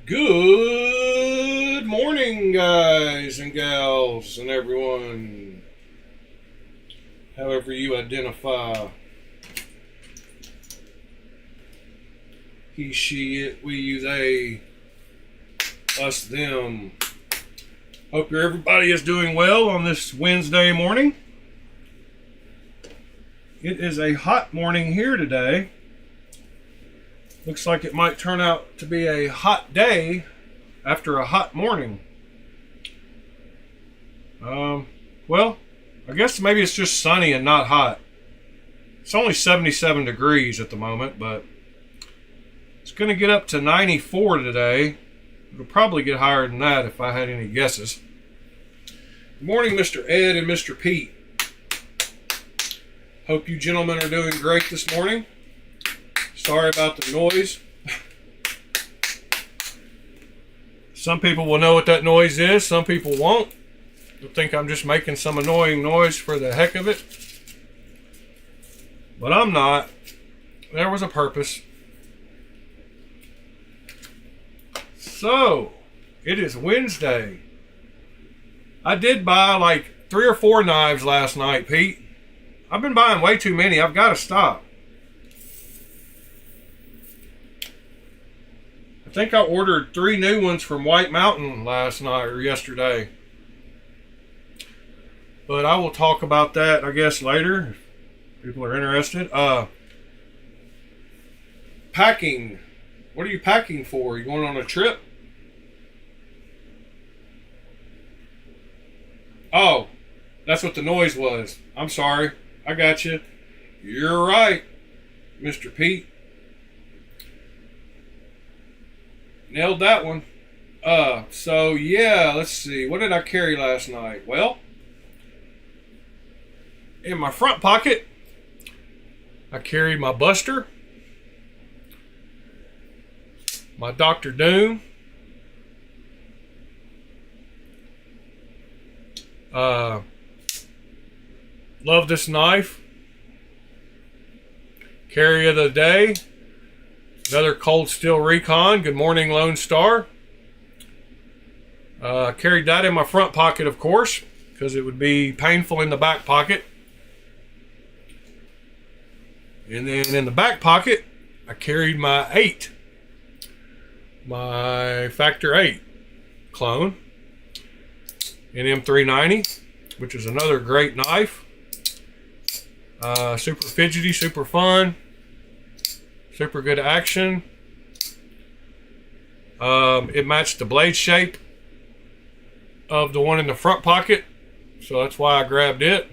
Good morning, guys and gals, and everyone. However you identify. He, she, it, we, you, they, us, them. Hope everybody is doing well on this Wednesday morning. It is a hot morning here today. Looks like it might turn out to be a hot day after a hot morning. Well, I guess maybe it's just sunny and not hot. It's only 77 degrees at the moment, but it's going to get up to 94 today. It'll probably get higher than that if I had any guesses. Good morning, Mr. Ed and Mr. Pete. Hope you gentlemen are doing great this morning. Sorry about the noise. Some people will know what that noise is. Some people won't. They'll think I'm just making some annoying noise for the heck of it. But I'm not. There was a purpose. So, it is Wednesday. I did buy like 3 or 4 knives last night, Pete. I've been buying way too many. I've got to stop. I think I ordered 3 new ones from White Mountain last night or yesterday. But I will talk about that, I guess, later if people are interested. Packing. What are you packing for? You going on a trip? Oh, that's what the noise was. I'm sorry. I got you. You're right, Mr. Pete. Nailed that one. So yeah, let's see. What did I carry last night? Well, in my front pocket, I carried my Buster, my Dr. Doom, love this knife. Carry of the day. Another Cold Steel Recon. Good morning, Lone Star. Carried that in my front pocket, of course, because it would be painful in the back pocket. And then in the back pocket, I carried my 8. My Factor 8 clone. An M390, which is another great knife. Super fidgety, super fun. Super good action. It matched the blade shape of the one in the front pocket, so that's why I grabbed it.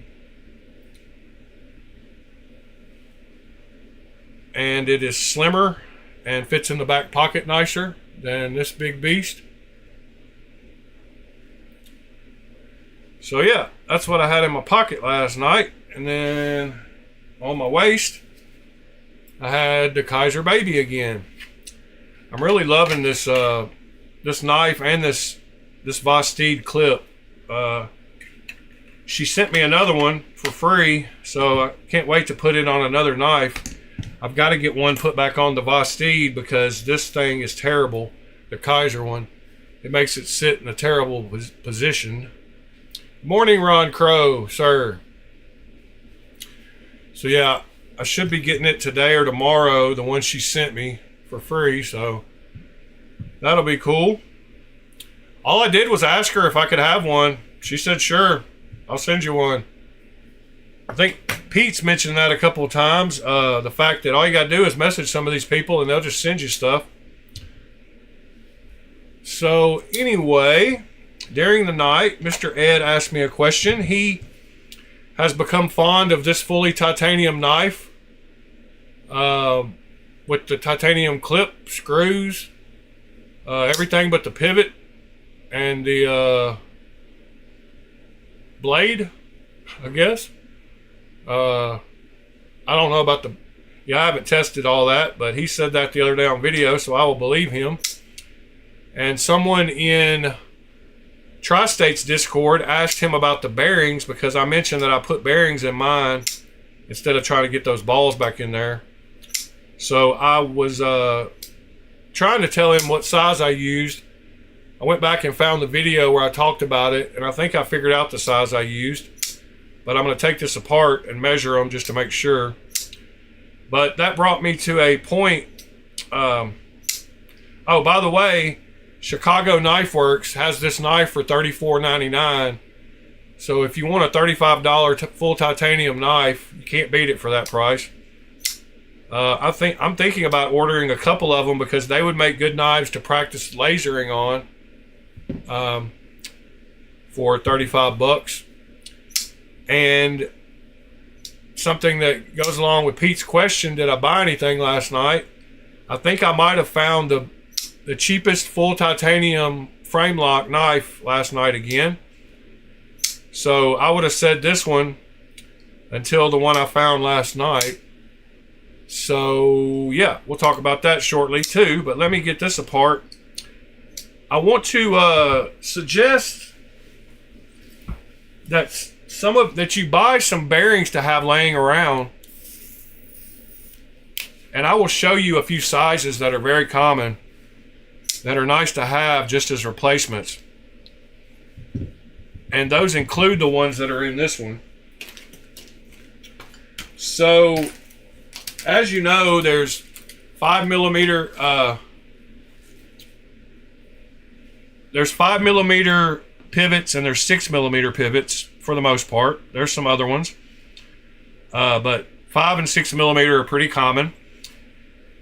And it is slimmer and fits in the back pocket nicer than this big beast. So yeah, that's what I had in my pocket last night. And then on my waist, I had the Kaiser Baby again. I'm really loving this this knife and this Vosteed clip. She sent me another one for free, so I can't wait to put it on another knife. I've got to get one put back on the Vosteed because this thing is terrible. The Kaiser one, it makes it sit in a terrible position. Morning, Ron Crow, sir. So yeah, I should be getting it today or tomorrow, the one she sent me for free, so that'll be cool. All I did was ask her if I could have one. She said, sure, I'll send you one. I think Pete's mentioned that a couple of times, the fact that all you got to do is message some of these people and they'll just send you stuff. So anyway, during the night, Mr. Ed asked me a question. He has become fond of this fully titanium knife with the titanium clip, screws, everything but the pivot and the blade, I guess. I don't know about the... Yeah, I haven't tested all that, but he said that the other day on video, so I will believe him. And someone in Tri-State's Discord asked him about the bearings because I mentioned that I put bearings in mine instead of trying to get those balls back in there. So I was trying to tell him what size I used. I went back and found the video where I talked about it, and I think I figured out the size I used. But I'm going to take this apart and measure them just to make sure. But that brought me to a point. Oh, by the way, Chicago Knife Works has this knife for $34.99. So if you want a $35 full titanium knife, you can't beat it for that price. I'm thinking about ordering a couple of them because they would make good knives to practice lasering on for $35. And something that goes along with Pete's question, did I buy anything last night? I think I might have found the cheapest full titanium frame lock knife last night again. So I would have said this one until the one I found last night. So yeah, we'll talk about that shortly too, but let me get this apart. I want to suggest that you buy some bearings to have laying around, and I will show you a few sizes that are very common that are nice to have just as replacements, and those include the ones that are in this one. So as you know, there's 5mm there's 5mm pivots and there's 6mm pivots for the most part. There's some other ones, but 5 and 6mm are pretty common.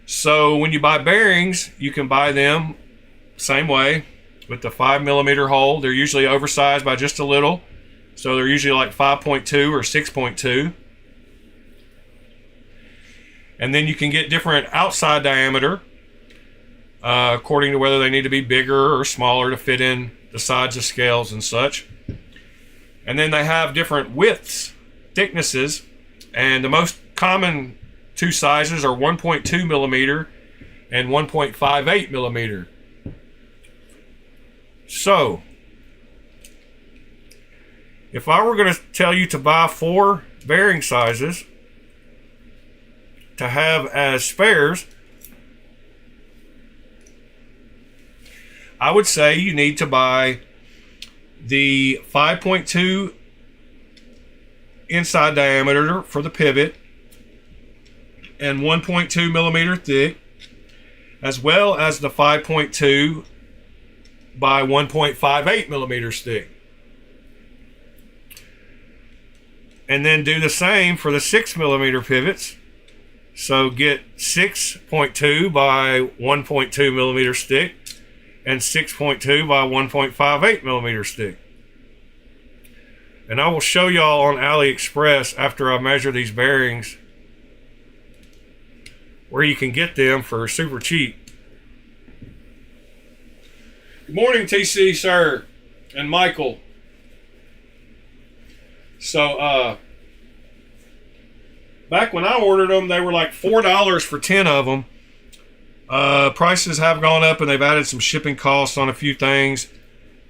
So when you buy bearings, you can buy them same way with the 5mm hole. They're usually oversized by just a little, so they're usually like 5.2 or 6.2. And then you can get different outside diameter according to whether they need to be bigger or smaller to fit in the sides of scales and such. And then they have different widths, thicknesses, and the most common two sizes are 1.2mm and 1.58mm. So if I were going to tell you to buy 4 bearing sizes to have as spares, I would say you need to buy the 5.2 inside diameter for the pivot and 1.2mm thick, as well as the 5.2 by 1.58mm thick. And then do the same for the 6mm pivots. So get 6.2 by 1.2mm thick and 6.2 by 1.58mm thick. And I will show y'all on AliExpress after I measure these bearings where you can get them for super cheap. Good morning, TC, sir, and Michael. So, back when I ordered them, they were like $4 for 10 of them. Prices have gone up and they've added some shipping costs on a few things,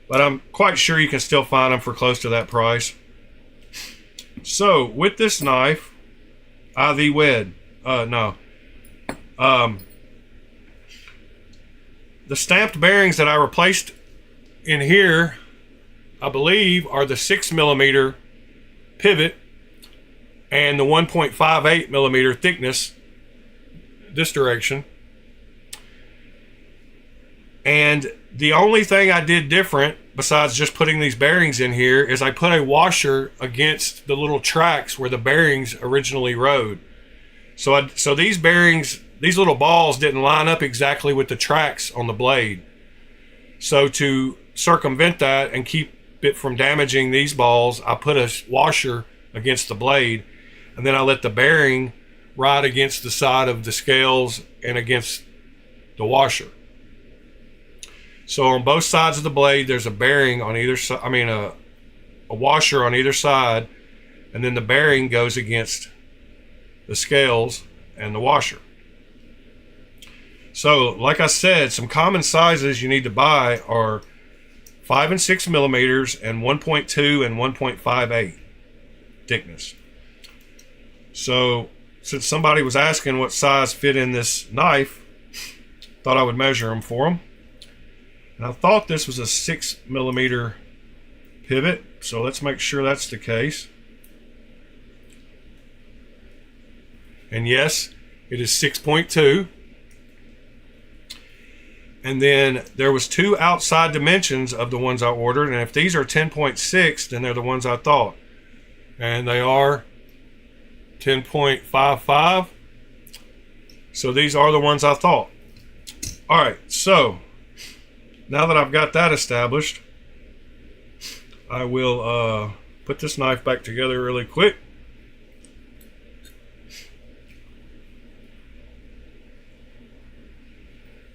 but I'm quite sure you can still find them for close to that price. So with this knife, the stamped bearings that I replaced in here, I believe, are the 6mm pivot and the 1.58mm thickness this direction. And the only thing I did different besides just putting these bearings in here is I put a washer against the little tracks where the bearings originally rode. So these bearings, these little balls didn't line up exactly with the tracks on the blade. So to circumvent that and keep it from damaging these balls, I put a washer against the blade, and then I let the bearing ride against the side of the scales and against the washer. So on both sides of the blade, there's a bearing on either side. I mean, a washer on either side, and then the bearing goes against the scales and the washer. So, like I said, some common sizes you need to buy are 5 and 6mm and 1.2 and 1.58 thickness. So, since somebody was asking what size fit in this knife, thought I would measure them for them. And I thought this was a 6mm pivot, so let's make sure that's the case. And yes, it is 6.2. And then there was 2 outside dimensions of the ones I ordered, and if these are 10.6, then they're the ones I thought. And they are 10.55. So these are the ones I thought. All right, so now that I've got that established, I will put this knife back together really quick.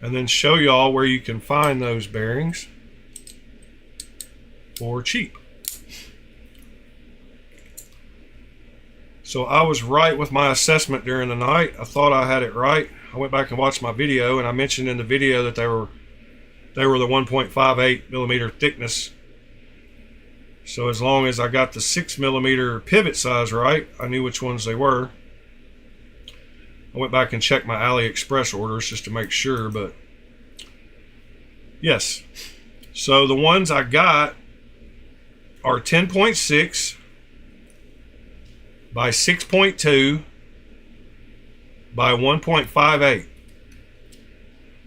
And then show y'all where you can find those bearings for cheap. So I was right with my assessment during the night. I thought I had it right. I went back and watched my video, and I mentioned in the video that they were the 1.58mm thickness. So as long as I got the 6mm pivot size right, I knew which ones they were. I went back and checked my AliExpress orders just to make sure, but yes. So the ones I got are 10.6 by 6.2 by 1.58.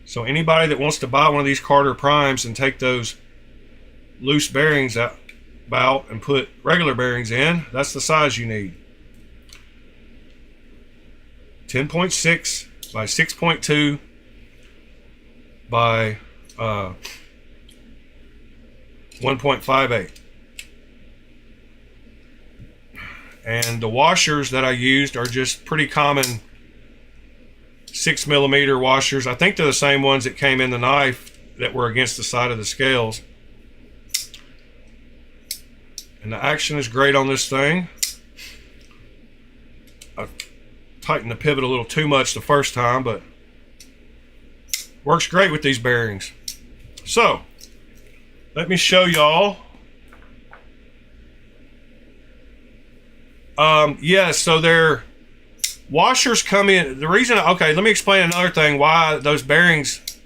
So anybody that wants to buy one of these Carter Primes and take those loose bearings out and put regular bearings in, that's the size you need. 10.6 by 6.2 by 1.58. And the washers that I used are just pretty common 6mm washers. I think they're the same ones that came in the knife that were against the side of the scales. And the action is great on this thing. I tightened the pivot a little too much the first time, but works great with these bearings. So let me show y'all. So their washers come in. The reason, okay, let me explain another thing why those bearings.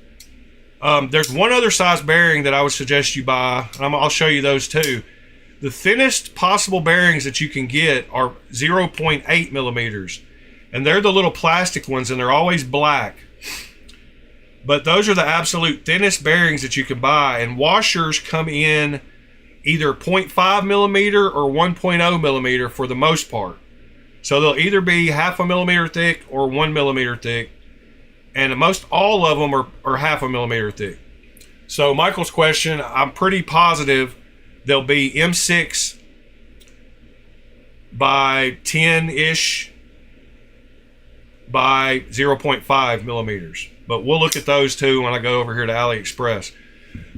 There's one other size bearing that I would suggest you buy, and I'll show you those too. The thinnest possible bearings that you can get are 0.8mm, and they're the little plastic ones, and they're always black. But those are the absolute thinnest bearings that you can buy, and washers come in either 0.5mm or 1.0mm for the most part. So they'll either be 0.5mm thick or 1mm thick, and most all of them are 0.5mm thick. So Michael's question, I'm pretty positive they'll be M6 by 10-ish by 0.5mm. But we'll look at those too when I go over here to AliExpress.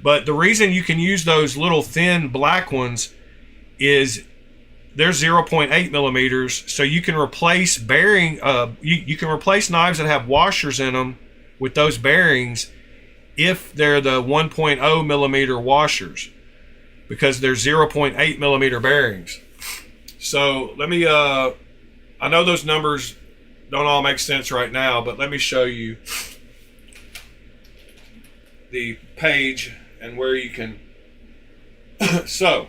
But the reason you can use those little thin black ones is they're 0.8mm, so you can replace bearing. You can replace knives that have washers in them with those bearings if they're the 1.0mm washers, because they're 0.8mm bearings. So let me. I know those numbers don't all make sense right now, but let me show you the page and where you can. So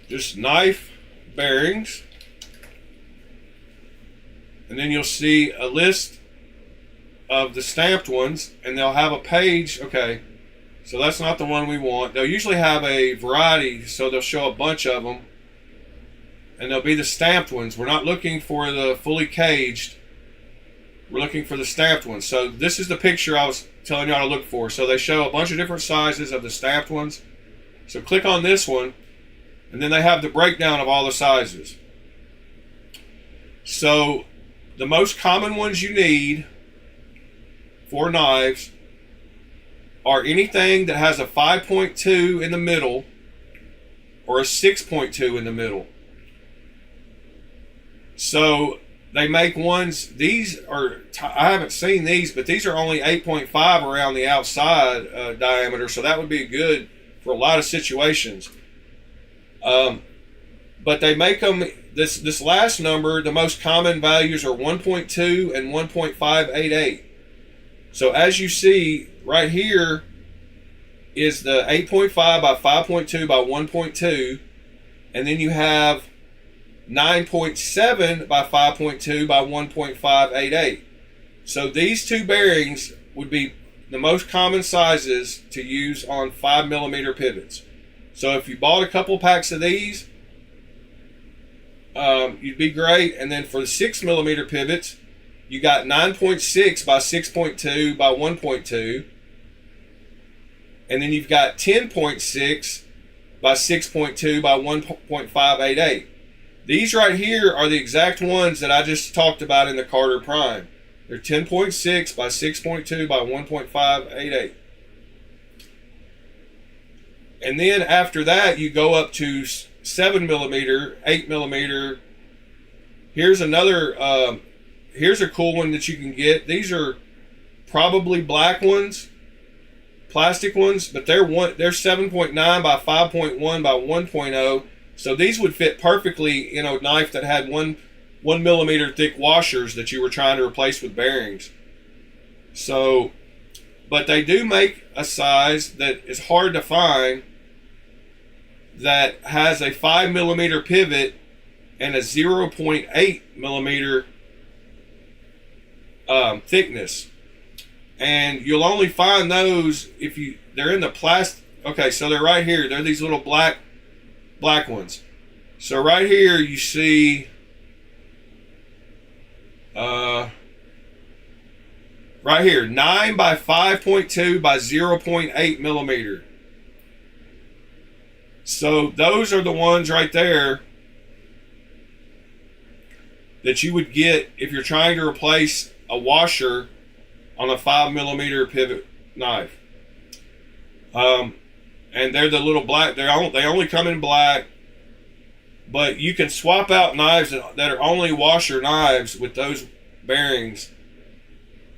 just knife bearings, and then you'll see a list of the stamped ones, and they'll have a page. Okay, so that's not the one we want. They'll usually have a variety, so they'll show a bunch of them, and they'll be the stamped ones. We're not looking for the fully caged, we're looking for the stamped ones. So this is the picture I was telling y'all to look for. So they show a bunch of different sizes of the stamped ones. So click on this one, and then they have the breakdown of all the sizes. So the most common ones you need for knives are anything that has a 5.2 in the middle or a 6.2 in the middle. So they make ones, these are, I haven't seen these, but these are only 8.5 around the outside diameter, so that would be good for a lot of situations. But they make them, this last number, the most common values are 1.2 and 1.588. So as you see right here is the 8.5 by 5.2 by 1.2, and then you have 9.7 by 5.2 by 1.588. So these two bearings would be the most common sizes to use on 5mm pivots. So if you bought a couple packs of these, you'd be great. And then for the 6mm pivots, you got 9.6 by 6.2 by 1.2. And then you've got 10.6 by 6.2 by 1.588. These right here are the exact ones that I just talked about in the Carter Prime. They're 10.6 by 6.2 by 1.588. And then after that, you go up to 7mm, 8mm. Here's another, here's a cool one that you can get. These are probably black ones, plastic ones, but they're 7.9 by 5.1 by 1.0. So these would fit perfectly in a knife that had 1mm thick washers that you were trying to replace with bearings. So, but they do make a size that is hard to find that has a 5mm pivot and a 0.8mm thickness. And you'll only find those if they're in the plastic. Okay, so they're right here. They're these little black ones. So right here you see right here, 9 by 5.2 by 0.8mm. So those are the ones right there that you would get if you're trying to replace a washer on a 5mm pivot knife. And they're the little black, they only come in black, but you can swap out knives that are only washer knives with those bearings.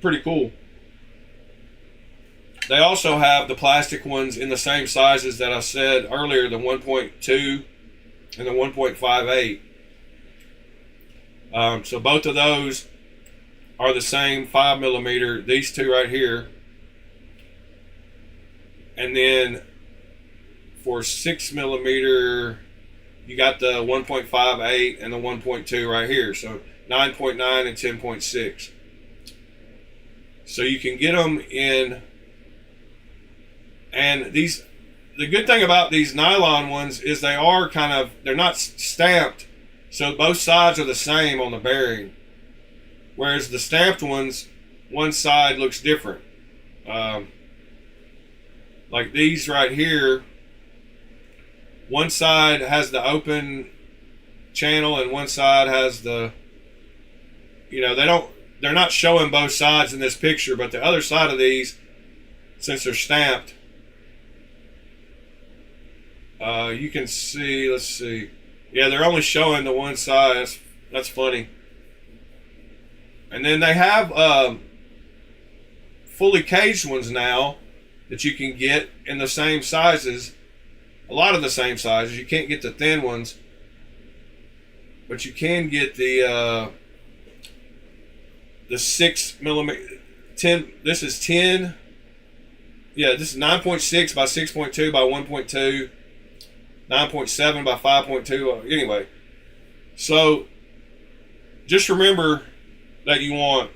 Pretty cool. They also have the plastic ones in the same sizes that I said earlier, the 1.2 and the 1.58. So both of those are the same 5mm, these two right here. And then for 6mm, you got the 1.58 and the 1.2 right here. So 9.9 and 10.6. So you can get them in. And the good thing about these nylon ones is they're not stamped, so both sides are the same on the bearing. Whereas the stamped ones, one side looks different. Like these right here, one side has the open channel and one side has the, they're not showing both sides in this picture, but the other side of these, since they're stamped, you can see, let's see. Yeah, they're only showing the one side. That's funny. And then they have fully caged ones now that you can get in the same sizes. A lot of the same sizes. You can't get the thin ones, but you can get the 6mm, 10. This is 10. Yeah, this is 9.6 by 6.2 by 1.2. 9.7 by 5.2. Anyway, so just remember that you want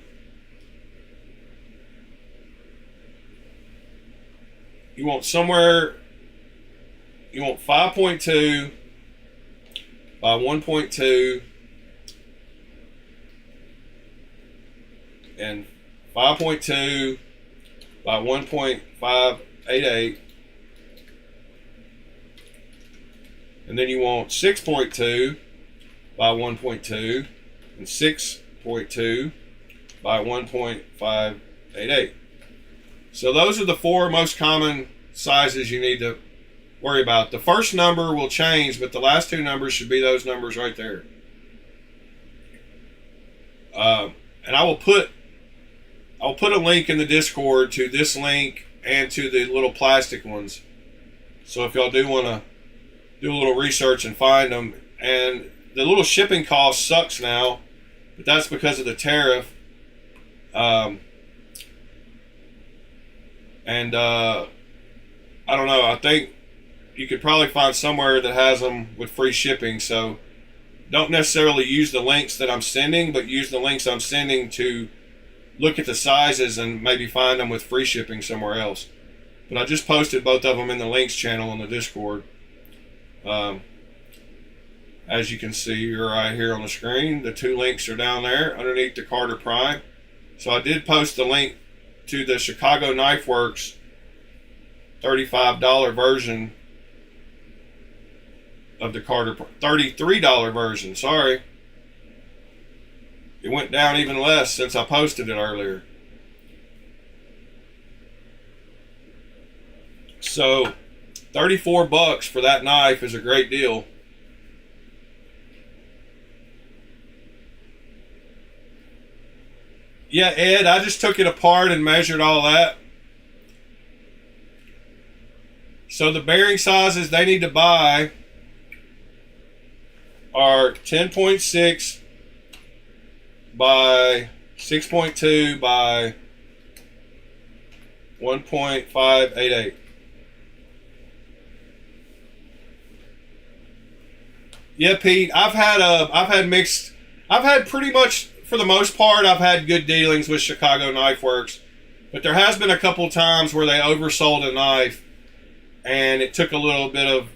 somewhere, you want 5.2 by 1.2 and 5.2 by 1.588. And then you want 6.2 by 1.2 and 6.2 by 1.588. So those are the four most common sizes you need to worry about. The first number will change, but the last two numbers should be those numbers right there. And I'll put a link in the Discord to this link and to the little plastic ones. So if y'all do want to do a little research and find them. And the little shipping cost sucks now, but that's because of the tariff. And I don't know, I think you could probably find somewhere that has them with free shipping. So don't necessarily use the links that I'm sending, but use the links I'm sending to look at the sizes and maybe find them with free shipping somewhere else. But I just posted both of them in the links channel on the Discord. As you can see right here on the screen, the two links are down there underneath the Carter Prime. So I did post the link to the Chicago Knife Works $35 version of the Carter, $33 version, sorry. It went down even less since I posted it earlier. So 34 bucks for that knife is a great deal. Yeah, Ed, I just took it apart and measured all that. So the bearing sizes they need to buy are 10.6 by 6.2 by 1.588. Yeah, Pete, I've had pretty much, for the most part, I've had good dealings with Chicago Knife Works, but there has been a couple times where they oversold a knife, and it took a little bit of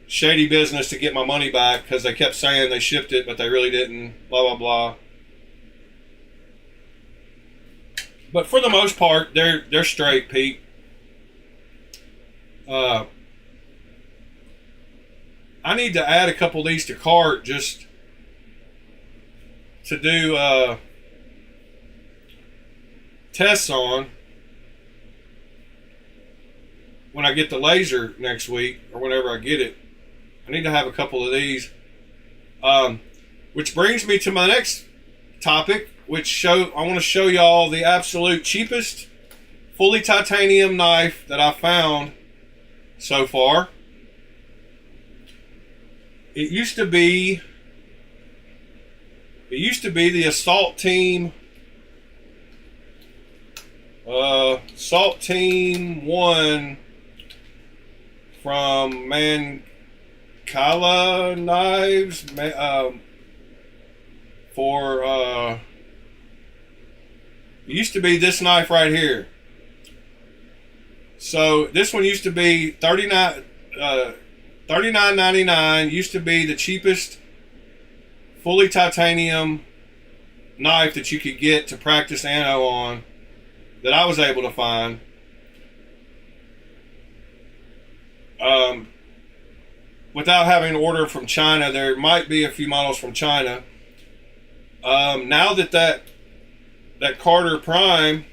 shady business to get my money back because they kept saying they shipped it, but they really didn't, blah, blah, blah. But for the most part, they're straight, Pete. I need to add a couple of these to cart just to do tests on when I get the laser next week or whenever I get it. I need to have a couple of these. Which brings me to my next topic, which I want to show y'all the absolute cheapest fully titanium knife that I found so far. It used to be the Assault Team Assault Team 1 from Mancala Knives it used to be this knife right here. So this one used to be $39.99, used to be the cheapest fully titanium knife that you could get to practice ano on that I was able to find. Without having to order from China. There might be a few models from China. Now that Carter Prime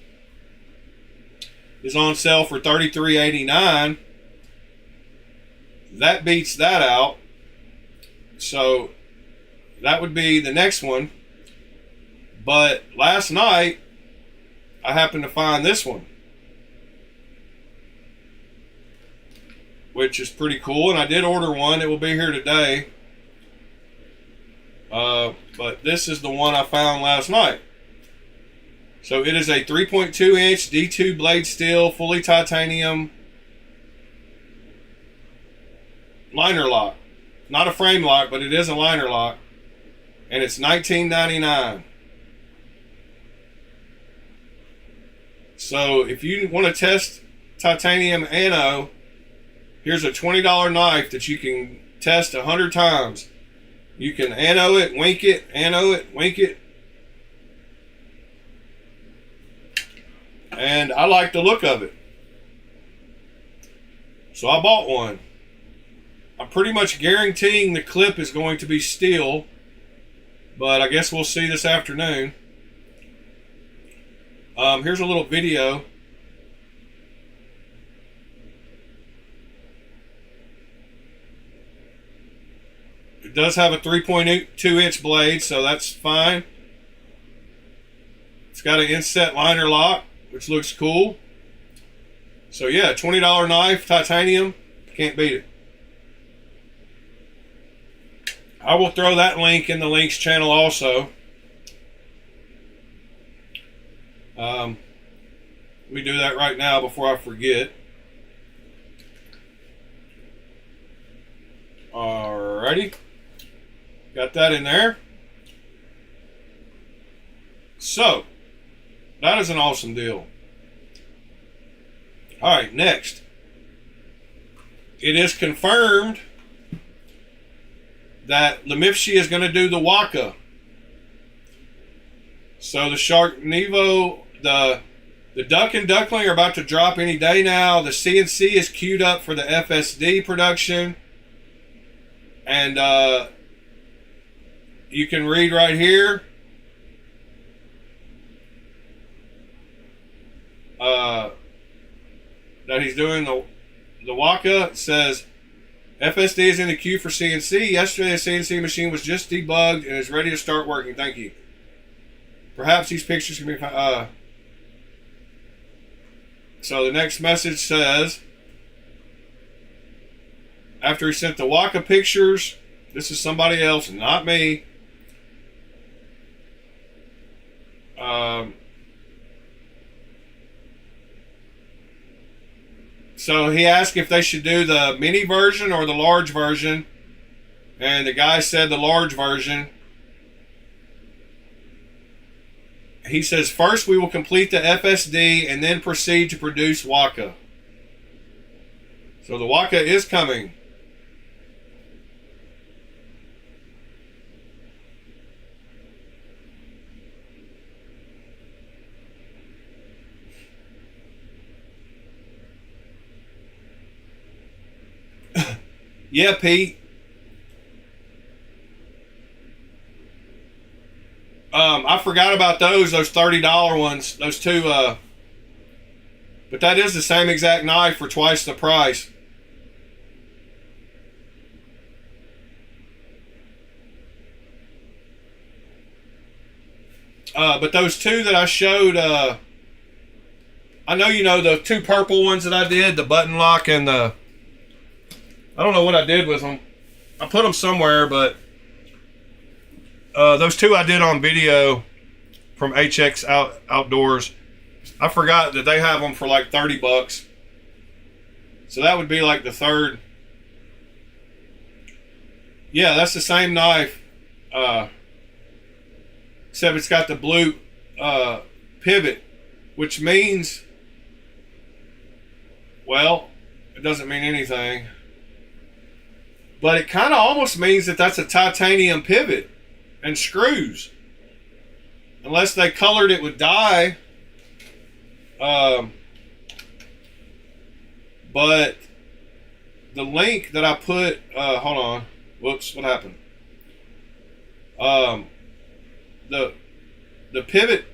is on sale for $33.89, that beats that out. So that would be the next one. But last night I happened to find this one, which is pretty cool, and I did order one. It will be here today. But this is the one I found last night. So it is a 3.2 inch D2 blade steel, fully titanium liner lock. Not a frame lock, but it is a liner lock. And it's $19.99. So if you want to test titanium ano, here's a $20 knife that you can test 100 times. You can ano it, wink it, ano it, wink it. And I like the look of it. So I bought one. I'm pretty much guaranteeing the clip is going to be steel, but I guess we'll see this afternoon. Here's a little video. It does have a 3.2 inch blade, so that's fine. It's got an inset liner lock, which looks cool. So yeah, $20 knife, titanium, can't beat it. I will throw that link in the links channel Let me do that right now before I forget. Alrighty. Got that in there. So, that is an awesome deal. Alright, next. It is confirmed that Lemifshi is going to do the Waka. So the Shark Nevo, the Duck and Duckling are about to drop any day now. The CNC is queued up for the FSD production. And you can read right here. That he's doing the Waka. It says FSD is in the queue for CNC. Yesterday, the CNC machine was just debugged and is ready to start working. Thank you. Perhaps these pictures can be so the next message says, after he sent the Waka pictures, this is somebody else, not me. So he asked if they should do the mini version or the large version. And the guy said the large version. He says, first we will complete the FSD and then proceed to produce Waka. So the Waka is coming. Yeah, Pete. I forgot about those $30 ones. Those two, but that is the same exact knife for twice the price. But those two that I showed, I know you know the two purple ones that I did, the button lock and the, I don't know what I did with them. I put them somewhere, but those two I did on video from HX Outdoors. I forgot that they have them for like $30. So that would be like the third. Yeah, that's the same knife. Except it's got the blue pivot, which means, well, it doesn't mean anything. But it kind of almost means that that's a titanium pivot and screws. Unless they colored it with dye. But the link that I put, hold on. Whoops, what happened? The pivot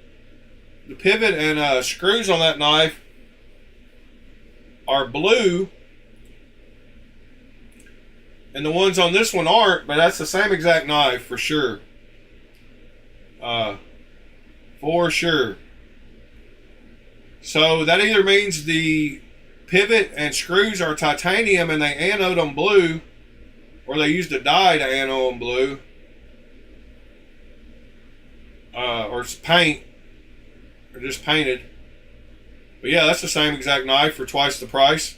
and screws on that knife are blue. And the ones on this one aren't, but that's the same exact knife for sure. For sure. So that either means the pivot and screws are titanium and they anode them blue, or they used a dye to anode them blue. Or it's paint. Or just painted. But yeah, that's the same exact knife for twice the price.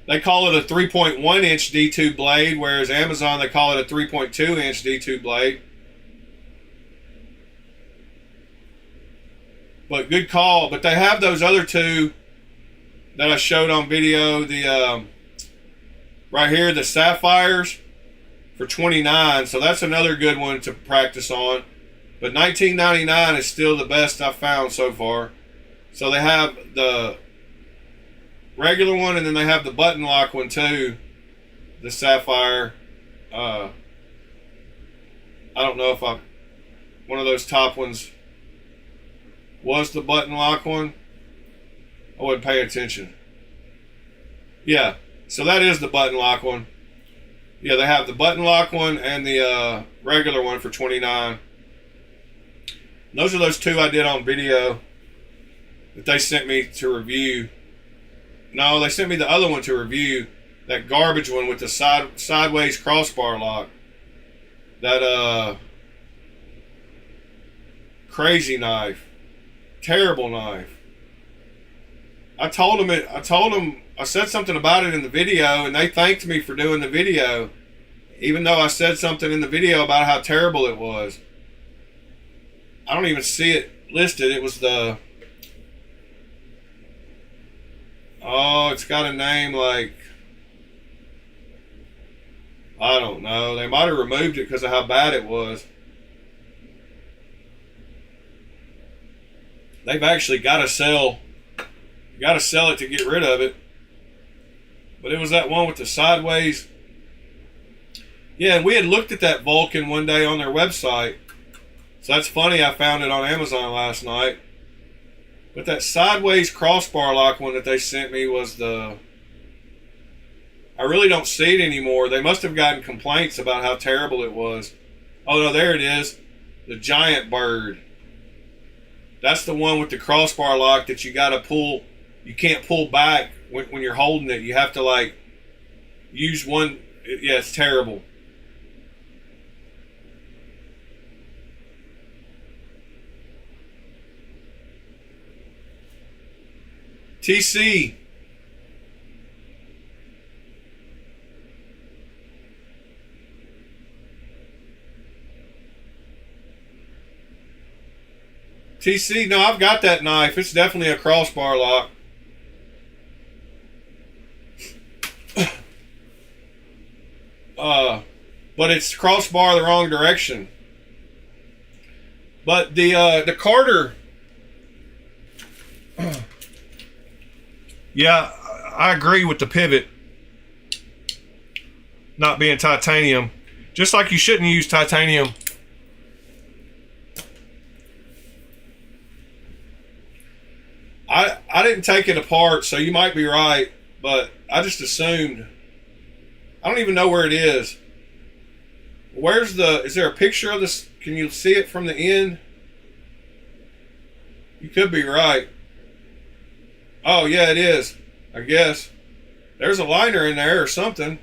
They call it a 3.1 inch D2 blade, whereas Amazon, they call it a 3.2 inch D2 blade. But good call. But they have those other two that I showed on video. The right here, the Sapphires for $29. So that's another good one to practice on. But $19.99 is still the best I've found so far. So they have the regular one, and then they have the button lock one too, the Sapphire. I don't know if one of those top ones was the button lock one. I wouldn't pay attention. Yeah, so that is the button lock one. Yeah, they have the button lock one and the regular one for $29. Those are those two I did on video that they sent me to review. No, they sent me the other one to review, that garbage one with the sideways crossbar lock. That crazy knife. Terrible knife. I told them I said something about it in the video, and they thanked me for doing the video, even though I said something in the video about how terrible it was. I don't even see it listed. It was the, oh, it's got a name like, I don't know. They might have removed it because of how bad it was. They've actually got to sell it to get rid of it. But it was that one with the sideways. Yeah, and we had looked at that Vulcan one day on their website. So that's funny, I found it on Amazon last night. But that sideways crossbar lock one that they sent me was the... I really don't see it anymore. They must have gotten complaints about how terrible it was. Oh no, there it is. The Giant Bird. That's the one with the crossbar lock that you gotta pull. You can't pull back when you're holding it. You have to like use one. Yeah, it's terrible. TC. TC, no, I've got that knife. It's definitely a crossbar lock. But it's crossbar the wrong direction. But the Carter, yeah, I agree with the pivot not being titanium. Just like you shouldn't use titanium. I didn't take it apart, so you might be right, but I just assumed. I don't even know where it is. Where's the... Is there a picture of this? Can you see it from the end? You could be right. Oh, yeah, it is. I guess. There's a liner in there or something.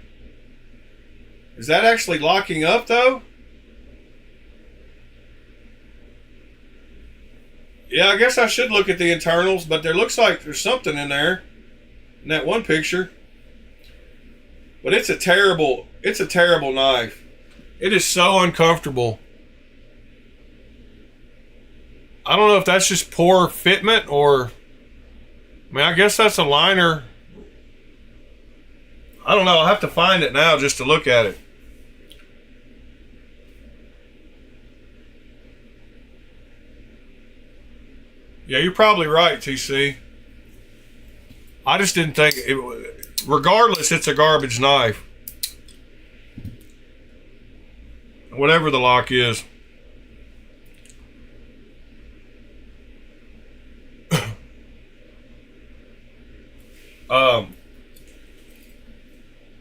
Is that actually locking up, though? Yeah, I guess I should look at the internals, but there looks like there's something in there. In that one picture. But it's a terrible knife. It is so uncomfortable. I don't know if that's just poor fitment or... I mean, I guess that's a liner. I don't know. I'll have to find it now just to look at it. Yeah, you're probably right, TC. I just didn't think it... Regardless, it's a garbage knife. Whatever the lock is.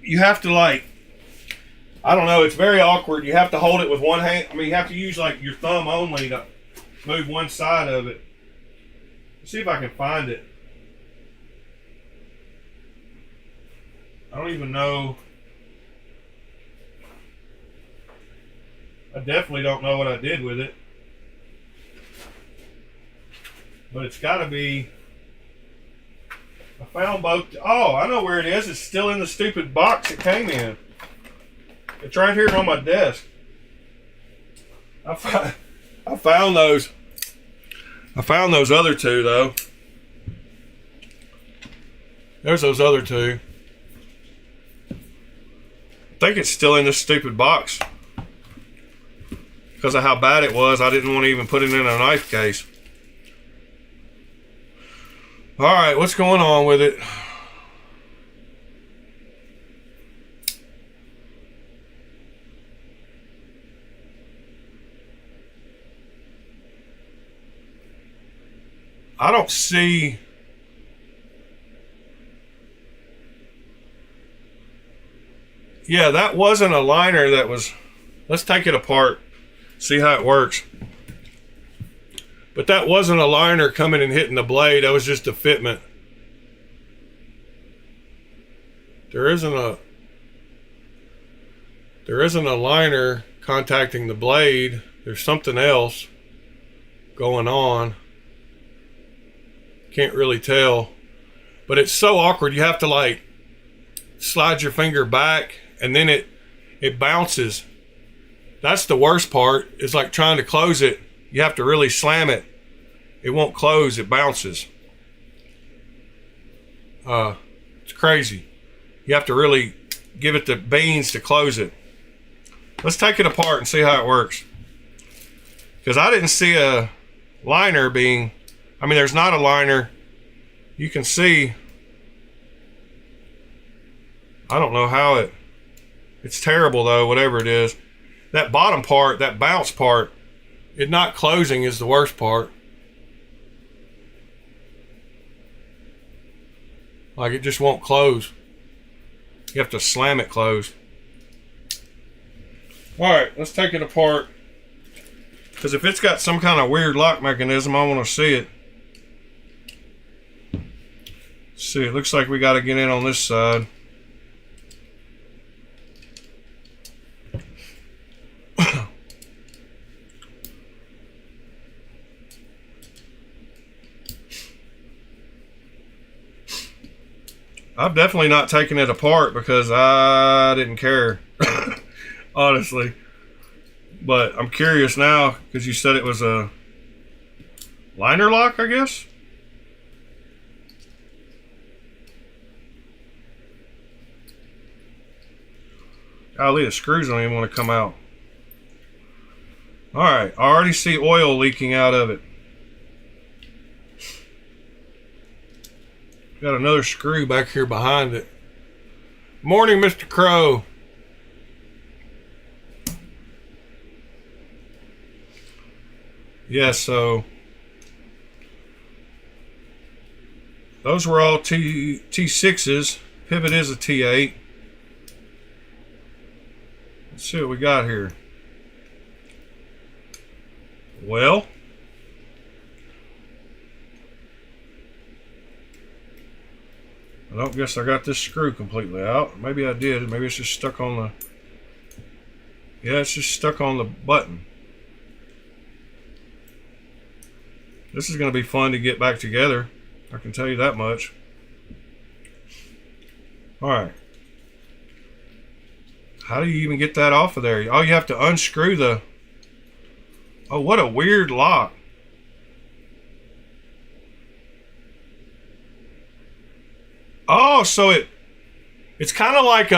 You have to like... I don't know, it's very awkward. You have to hold it with one hand. I mean, you have to use like your thumb only to move one side of it. Let's see if I can find it. I don't even know. I definitely don't know what I did with it. But it's got to be... I found both... Oh, I know where it is. It's still in the stupid box it came in. It's right here on my desk. I found those. I found those other two, though. There's those other two. I think it's still in this stupid box. Because of how bad it was, I didn't want to even put it in a knife case. Alright, what's going on with it? I don't see... Yeah, that wasn't a liner that was... Let's take it apart. See how it works. But that wasn't a liner coming and hitting the blade. That was just a fitment. There isn't a liner contacting the blade. There's something else going on. Can't really tell. But it's so awkward. You have to like slide your finger back and then it bounces. That's the worst part. It's like trying to close it. You have to really slam it. It won't close. It bounces. It's crazy. You have to really give it the beans to close it. Let's take it apart and see how it works. Because I didn't see a liner being... I mean, there's not a liner. You can see... I don't know how it... It's terrible though, whatever it is. That bottom part, that bounce part, it not closing is the worst part. Like it just won't close. You have to slam it closed. Alright, let's take it apart. Because if it's got some kind of weird lock mechanism, I want to see it. Let's see, it looks like we got to get in on this side. I've definitely not taken it apart because I didn't care, honestly. But I'm curious now because you said it was a liner lock, I guess. Golly, the screws don't even want to come out. Alright, I already see oil leaking out of it. Got another screw back here behind it. Morning, Mr. Crow. Yeah, so those were all T6s. Pivot is a T8. Let's see what we got here. Well, I don't guess I got this screw completely out. Maybe I did. Maybe it's just stuck on the... Yeah, it's just stuck on the button. This is going to be fun to get back together. I can tell you that much. Alright. How do you even get that off of there? Oh, you have to unscrew the... Oh, what a weird lock. Oh, so it's kind of like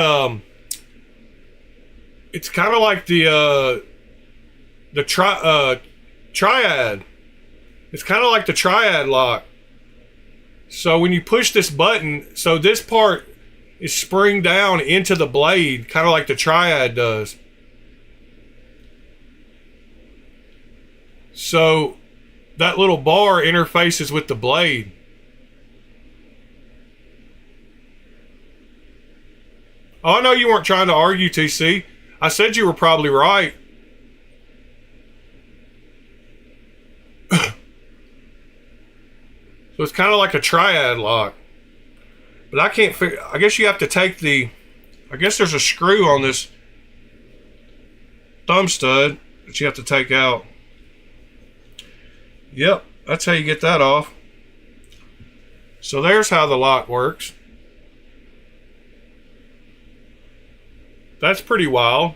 it's kind of like the triad. It's kind of like the triad lock. So when you push this button, so this part is spring down into the blade, kind of like the triad does. So that little bar interfaces with the blade. Oh, I know you weren't trying to argue, TC. I said you were probably right. So it's kind of like a triad lock. But I can't figure... I guess you have to take the... I guess there's a screw on this thumb stud that you have to take out. Yep, that's how you get that off. So there's how the lock works. That's pretty wild.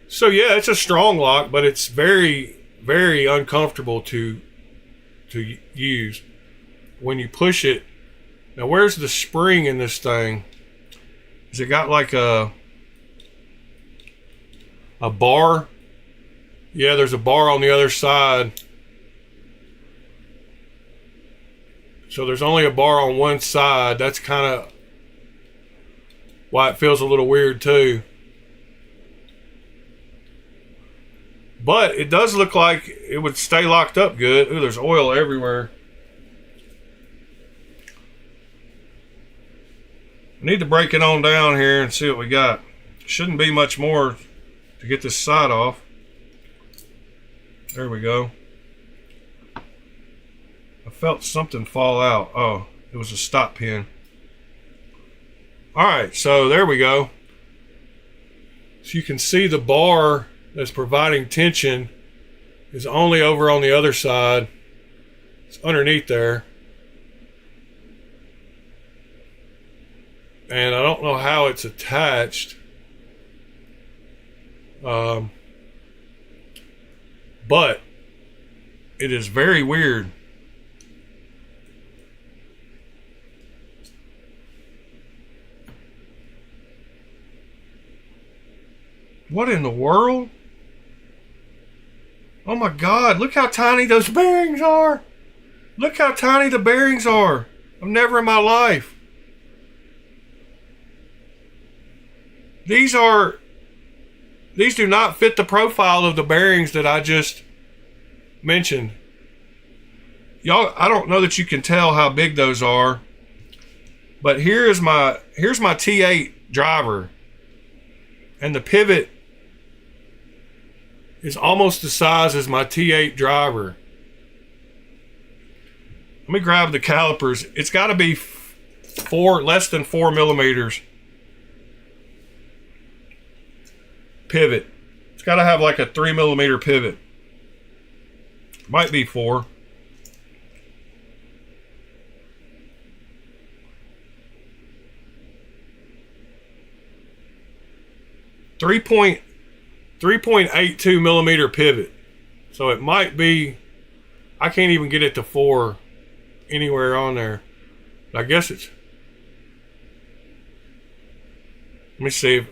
So yeah, it's a strong lock, but it's very, very uncomfortable to use when you push it. Now where's the spring in this thing? Has it got like a bar? Yeah, there's a bar on the other side. So there's only a bar on one side. That's kind of why it feels a little weird too. But it does look like it would stay locked up good. Ooh, there's oil everywhere. I need to break it on down here and see what we got. Shouldn't be much more to get this side off. There we go. I felt something fall out. Oh, it was a stop pin. Alright, so there we go. So you can see the bar that's providing tension is only over on the other side. It's underneath there. And I don't know how it's attached. But it is very weird. What in the world? Oh my God, look how tiny those bearings are. Look how tiny the bearings are. I've never in my life. These do not fit the profile of the bearings that I just mentioned. Y'all, I don't know that you can tell how big those are, but here's my T8 driver, and the pivot is almost the size as my T8 driver. Let me grab the calipers. It's got to be less than 4 millimeters pivot. It's got to have like a 3 millimeter pivot. Might be 4. .3.82 millimeter pivot. So it might be, I can't even get it to 4 anywhere on there. I guess it's, let me see.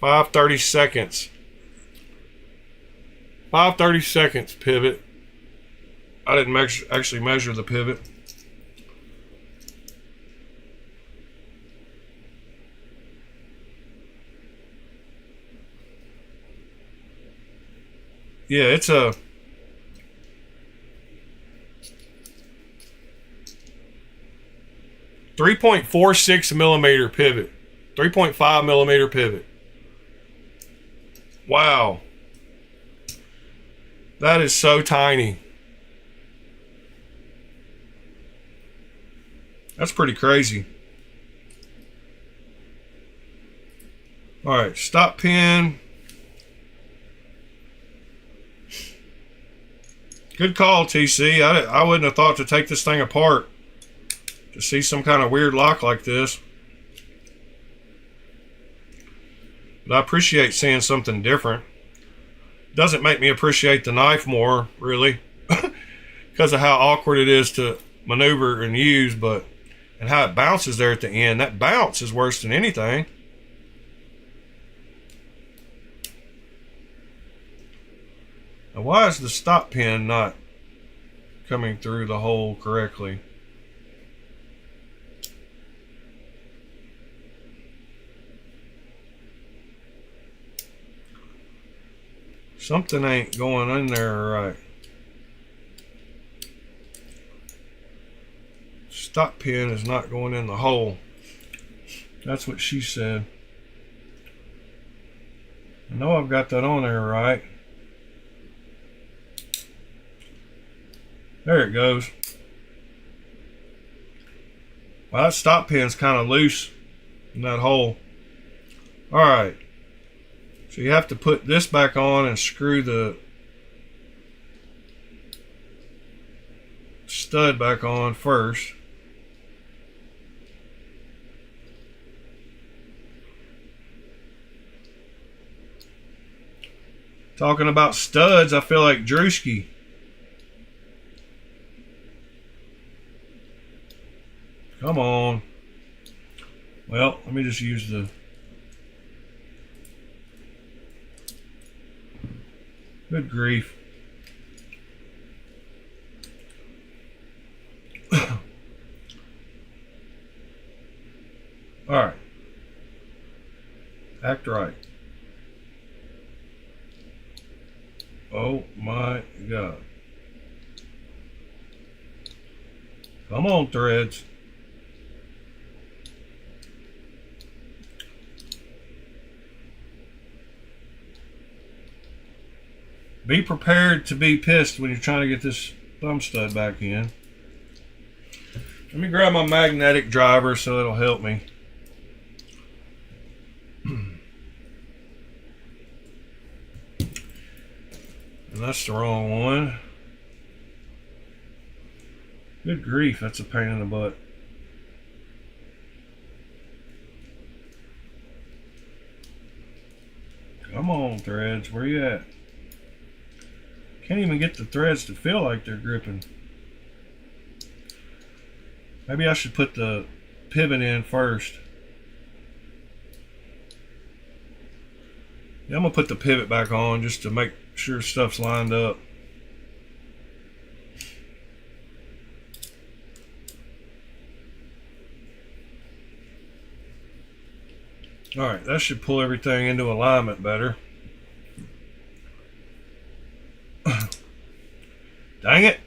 5/32. 5/32 pivot. I didn't actually measure the pivot. Yeah, it's a 3.46 millimeter pivot. 3.5 millimeter pivot. Wow. That is so tiny. That's pretty crazy. All right, stop pin. Good call, TC. I wouldn't have thought to take this thing apart to see some kind of weird lock like this. But I appreciate seeing something different. Doesn't make me appreciate the knife more, really, because of how awkward it is to maneuver and use, and how it bounces there at the end. That bounce is worse than anything. Now, why is the stop pin not coming through the hole correctly? Something ain't going in there right. Stop pin is not going in the hole. That's what she said. I know I've got that on there right. There it goes. Well, that stop pin's kind of loose in that hole. Alright. So you have to put this back on and screw the stud back on first. Talking about studs, I feel like Drewski. Come on. Well, let me just use the... Good grief. Alright. Act right. Oh my God. Come on, threads. Be prepared to be pissed when you're trying to get this thumb stud back in. Let me grab my magnetic driver so it'll help me. And that's the wrong one. Good grief, that's a pain in the butt. Come on, threads, where you at? Can't even get the threads to feel like they're gripping. Maybe I should put the pivot in first. Yeah, I'm gonna put the pivot back on just to make sure stuff's lined up. Alright, that should pull everything into alignment better. Dang it!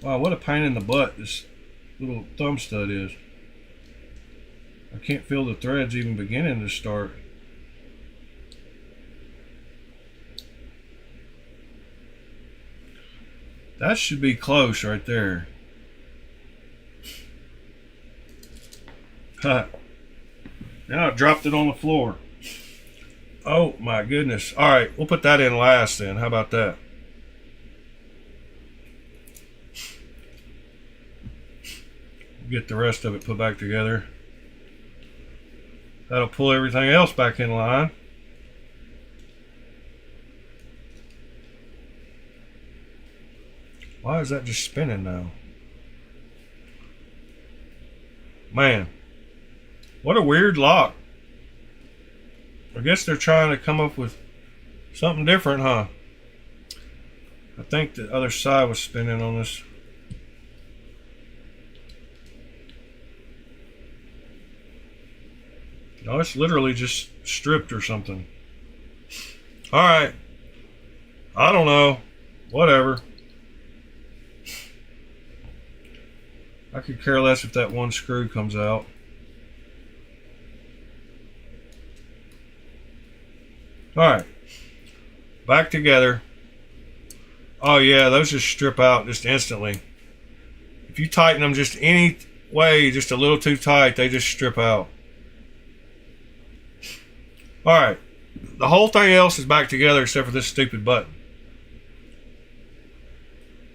Wow, what a pain in the butt this little thumb stud is. I can't feel the threads even beginning to start. That should be close right there. Ha. Now I dropped it on the floor. Oh my goodness. Alright, we'll put that in last then. How about that? Get the rest of it put back together. That'll pull everything else back in line. Why is that just spinning now? Man, what a weird lock. I guess they're trying to come up with something different, huh? I think the other side was spinning on this. No, it's literally just stripped or something. Alright. I don't know. Whatever. I could care less if that one screw comes out. Alright. Back together. Oh yeah, those just strip out just instantly. If you tighten them just any way, just a little too tight, they just strip out. Alright. The whole thing else is back together except for this stupid button.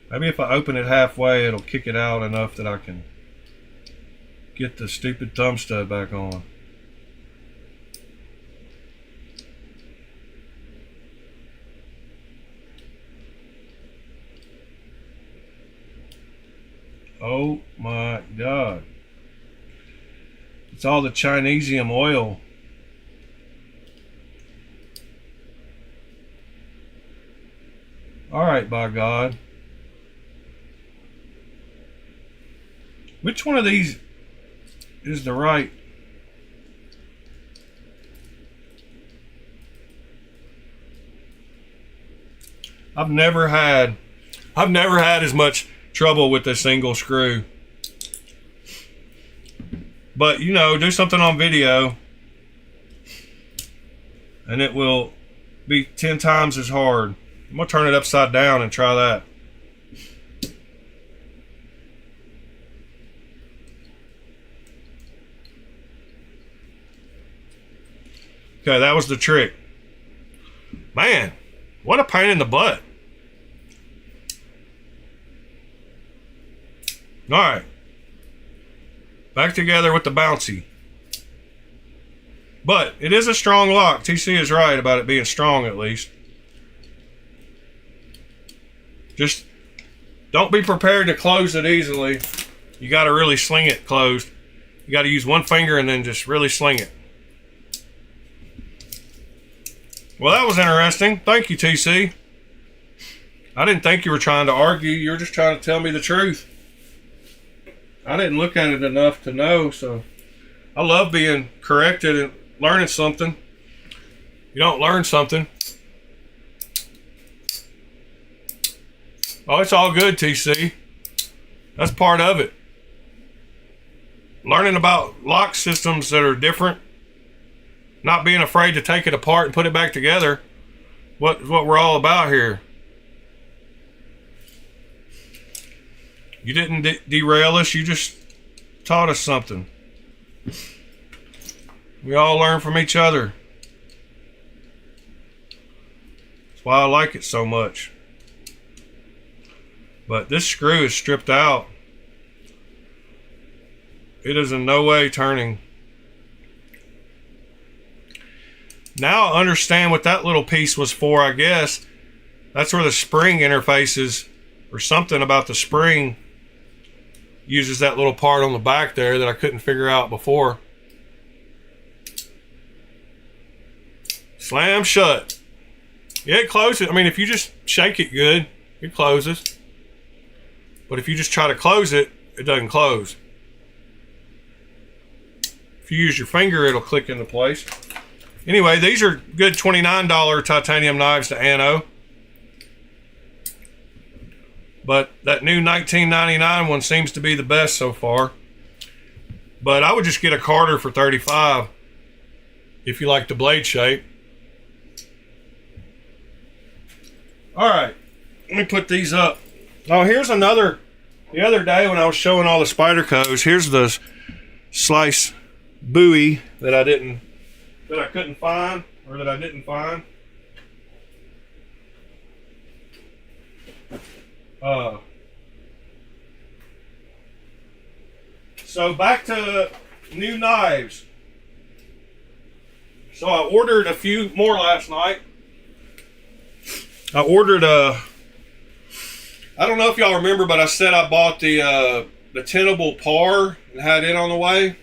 Maybe if I open it halfway, it'll kick it out enough that I can get the stupid thumb stud back on. Oh my God. It's all the Chinesium oil. Alright, by God. Which one of these is the right? I've never had as much trouble with a single screw. But you know, do something on video and it will be 10 times as hard. I'm gonna turn it upside down and try that. Okay, that was the trick. Man, what a pain in the butt. Alright. Back together with the bouncy. But it is a strong lock. TC is right about it being strong at least. Just don't be prepared to close it easily. You got to really sling it closed. You got to use one finger and then just really sling it. Well, that was interesting. Thank you, TC. I didn't think you were trying to argue. You were just trying to tell me the truth. I didn't look at it enough to know, so I love being corrected and learning something. You don't learn something. Oh, it's all good, TC. That's part of it. Learning about lock systems that are different. Not being afraid to take it apart and put it back together. what we're all about here. You didn't derail us. You just taught us something. We all learn from each other. That's why I like it so much. But this screw is stripped out. It is in no way turning. Now I understand what that little piece was for, I guess. That's where the spring interfaces, or something about the spring uses that little part on the back there that I couldn't figure out before. Slam shut. Yeah, it closes. I mean, if you just shake it good, it closes. But if you just try to close it, it doesn't close. If you use your finger, it'll click into place. Anyway, these are good $29 titanium knives to Anno. But that new $19.99 one seems to be the best so far. But I would just get a Carter for $35 if you like the blade shape. Alright, let me put these up. Oh, here's another. The other day when I was showing all the Spydercos, here's the slice buoy that I couldn't find, or that I didn't find. So back to new knives. So I ordered a few more last night. I ordered I don't know if y'all remember, but I said I bought the Tenable Par and had it on the way.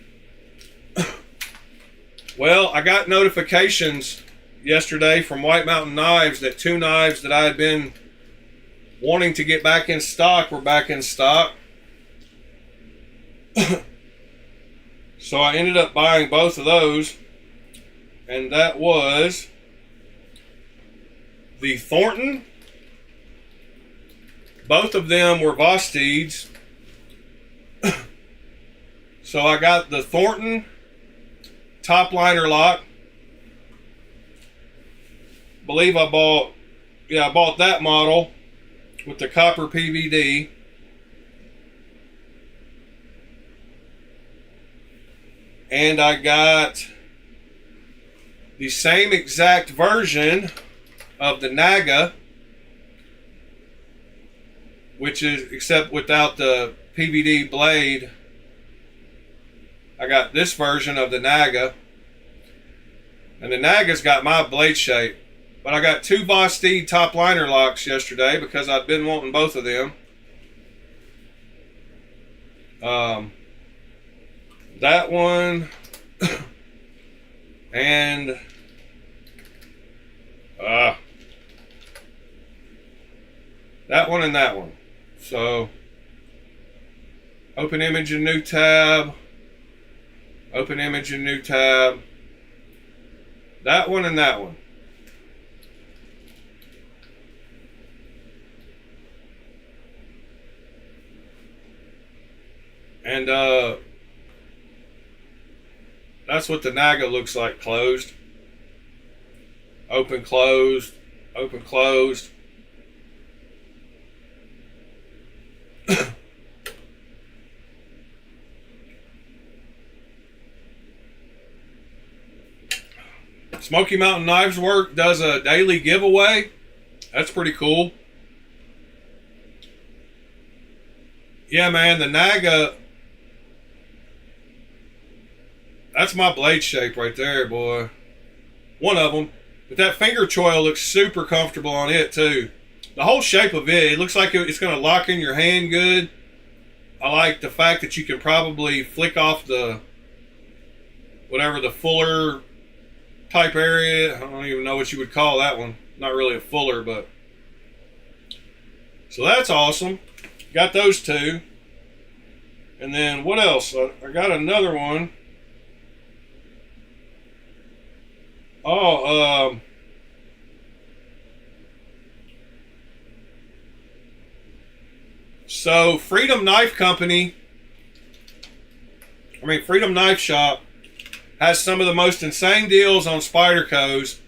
Well, I got notifications yesterday from White Mountain Knives that 2 knives that I had been wanting to get back in stock were back in stock. So I ended up buying both of those, and that was the Thornton. Both of them were Vostides. So I got the Thornton top liner lock. Believe I bought that model with the copper PVD. And I got the same exact version of the Naga, which is, except without the PVD blade. I got this version of the Naga, and the Naga's got my blade shape. But I got 2 Vostede top liner locks yesterday because I'd been wanting both of them. That one and that one and that one. So open image in new tab, open image in new tab, that one and that one. And that's what the Naga looks like closed. Open, closed, open, closed. Smoky Mountain Knives Work does a daily giveaway. That's pretty cool. Yeah, man, the Naga, that's my blade shape right there, boy. One of them. But that finger choil looks super comfortable on it, too. The whole shape of it, it looks like it's going to lock in your hand good. I like the fact that you can probably flick off the, whatever, the fuller type area. I don't even know what you would call that one. Not really a fuller, but. So that's awesome. Got those 2. And then what else? I got another one. Oh, so Freedom Knife Company, Freedom Knife Shop has some of the most insane deals on Spydercos.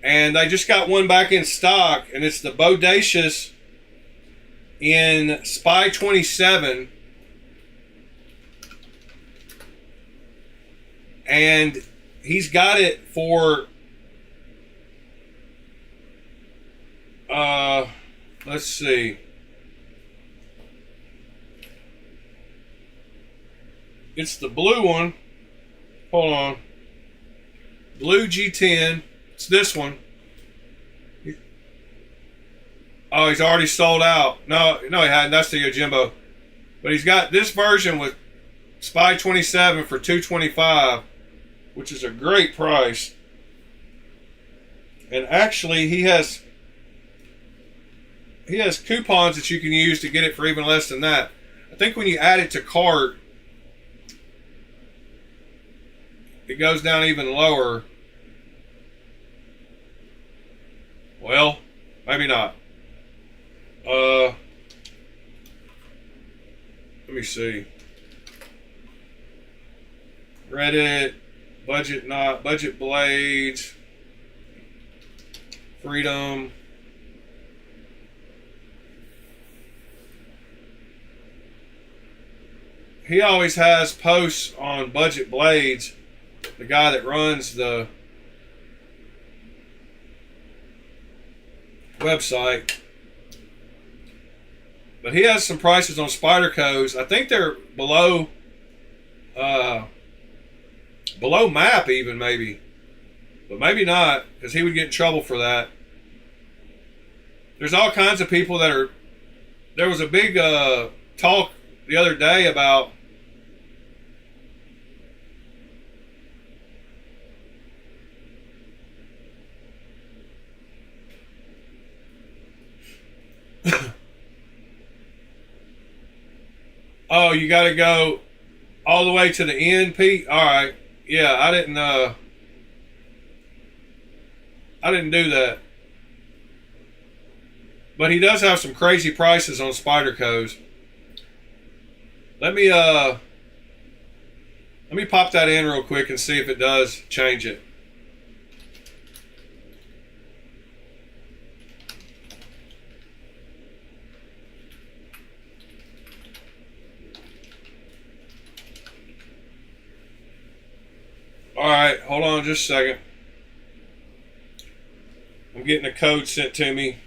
And they just got one back in stock, and it's the Bodacious in Spy 27. And he's got it for let's see. It's the blue one. Hold on. Blue G10. It's this one. Oh, he's already sold out. No, he hadn't. That's the Yojimbo. But he's got this version with Spy 27 for $225, which is a great price. And actually, he has coupons that you can use to get it for even less than that. I think when you add it to cart, it goes down even lower. Well, maybe not. Let me see. Reddit, budget blades, Freedom. He always has posts on Budget Blades, the guy that runs the website. But he has some prices on Spyderco's. I think they're below map even, maybe. But maybe not, because he would get in trouble for that. There's all kinds of people that are... There was a big talk the other day about oh, you got to go all the way to the end, Pete? All right. Yeah, I didn't do that. But he does have some crazy prices on Spyderco's. Let me pop that in real quick and see if it does change it. Alright, hold on just a second. I'm getting a code sent to me.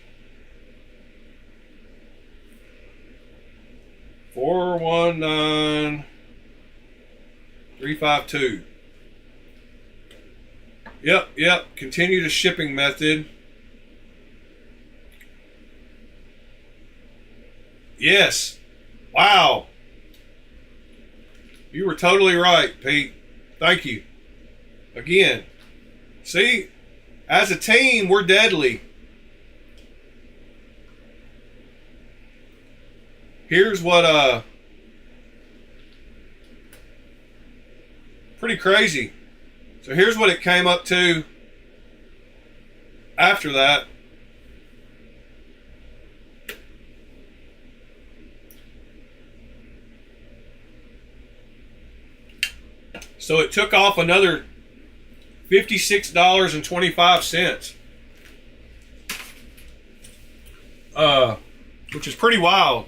419352. Yep. Continue the shipping method. Yes. Wow. You were totally right, Pete. Thank you. Again. See, as a team, we're deadly. Here's what pretty crazy. So here's what it came up to after that. So it took off another $56.25. Which is pretty wild.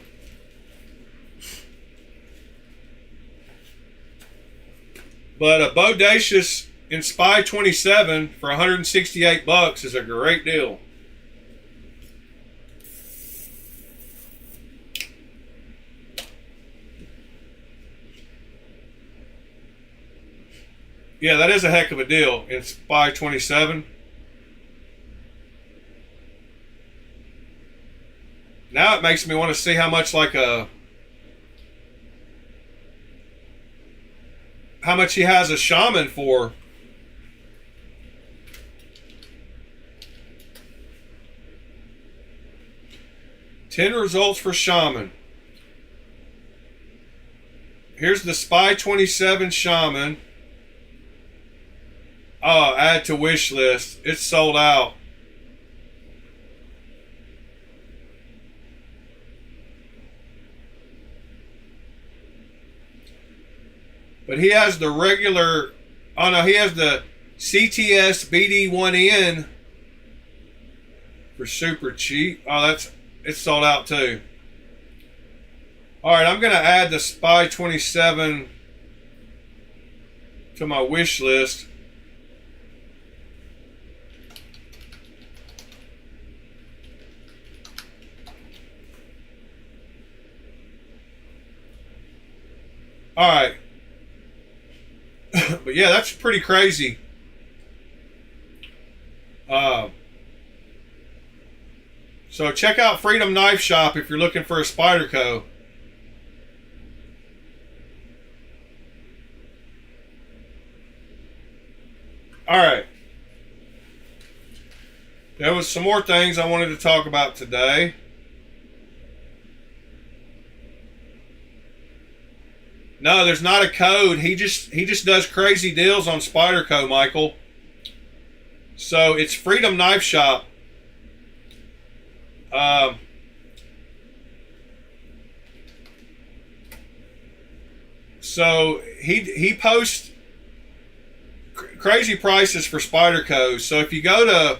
But a Bodacious in Spy 27 for $168 is a great deal. Yeah, that is a heck of a deal in Spy 27. Now it makes me want to see how much how much he has a shaman for. $10 results for shaman. Here's the Spy 27 shaman. Oh, add to wish list. It's sold out. But he has the regular, oh no, he has the CTS BD1N for super cheap. Oh, it's sold out too. All right, I'm gonna add the Spy 27 to my wish list. All right. But yeah, that's pretty crazy. So check out Freedom Knife Shop if you're looking for a Spyderco. All right. There was some more things I wanted to talk about today. No, there's not a code. He just does crazy deals on Spyderco, Michael. So it's Freedom Knife Shop. So he posts crazy prices for Spyderco. So if you go to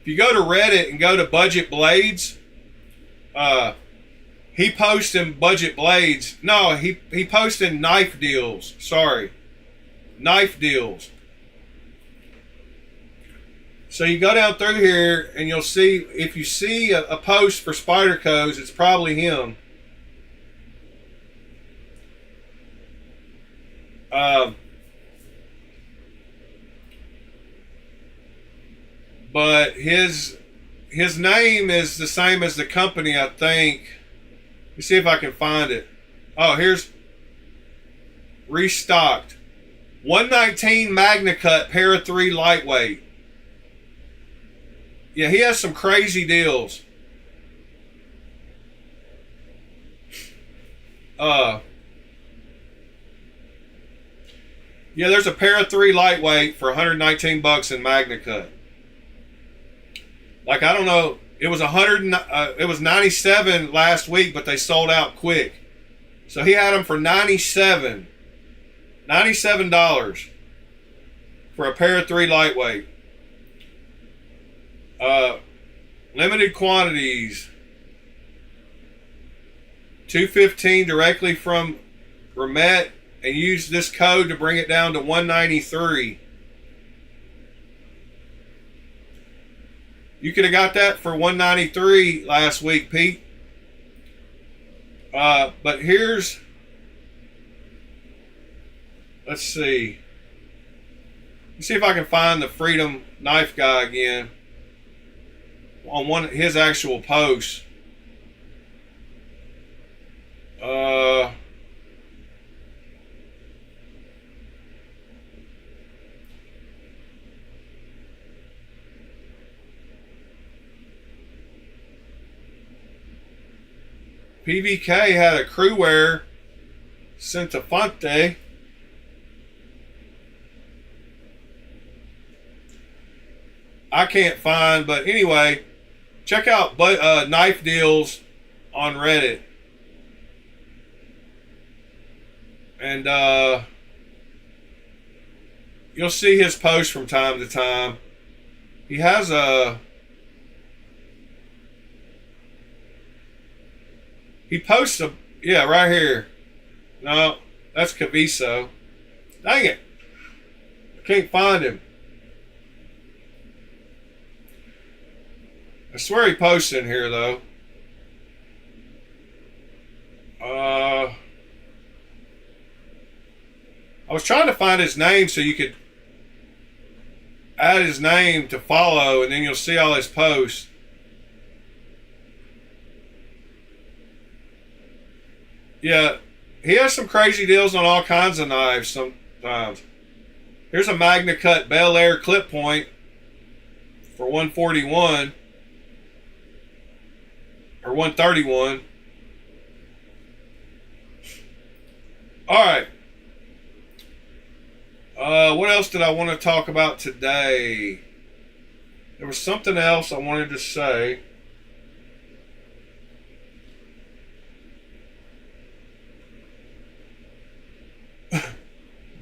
Reddit and go to Budget Blades, he posts in Budget Blades. No, he posts in knife deals. Sorry, knife deals. So you go down through here and you'll see, if you see a post for Spydercos, it's probably him. But his name is the same as the company, I think. Let me see if I can find it. Oh, here's restocked. 119 Magna Cut Para 3 lightweight. Yeah, he has some crazy deals. Yeah, there's a Para 3 lightweight for 119 bucks in Magna Cut. Like, I don't know, it was it was 97 last week, but they sold out quick. So he had them for $97 for a Para 3 lightweight. Limited quantities. 215 directly from Remet, and use this code to bring it down to 193. You could have got that for 193 last week, Pete. But here's, let's see. Let's see if I can find the Freedom Knife guy again on one of his actual posts. PVK had a crewware Centerpoint. I can't find, but anyway, check out knife deals on Reddit. And you'll see his posts from time to time. He has he posts yeah, right here. No, that's Trivisa. Dang it. I can't find him. I swear he posts in here, though. I was trying to find his name so you could add his name to follow, and then you'll see all his posts. Yeah, he has some crazy deals on all kinds of knives sometimes. Here's a Magna Cut Bel Air clip point for 141 or 131. All right. What else did I want to talk about today? There was something else I wanted to say.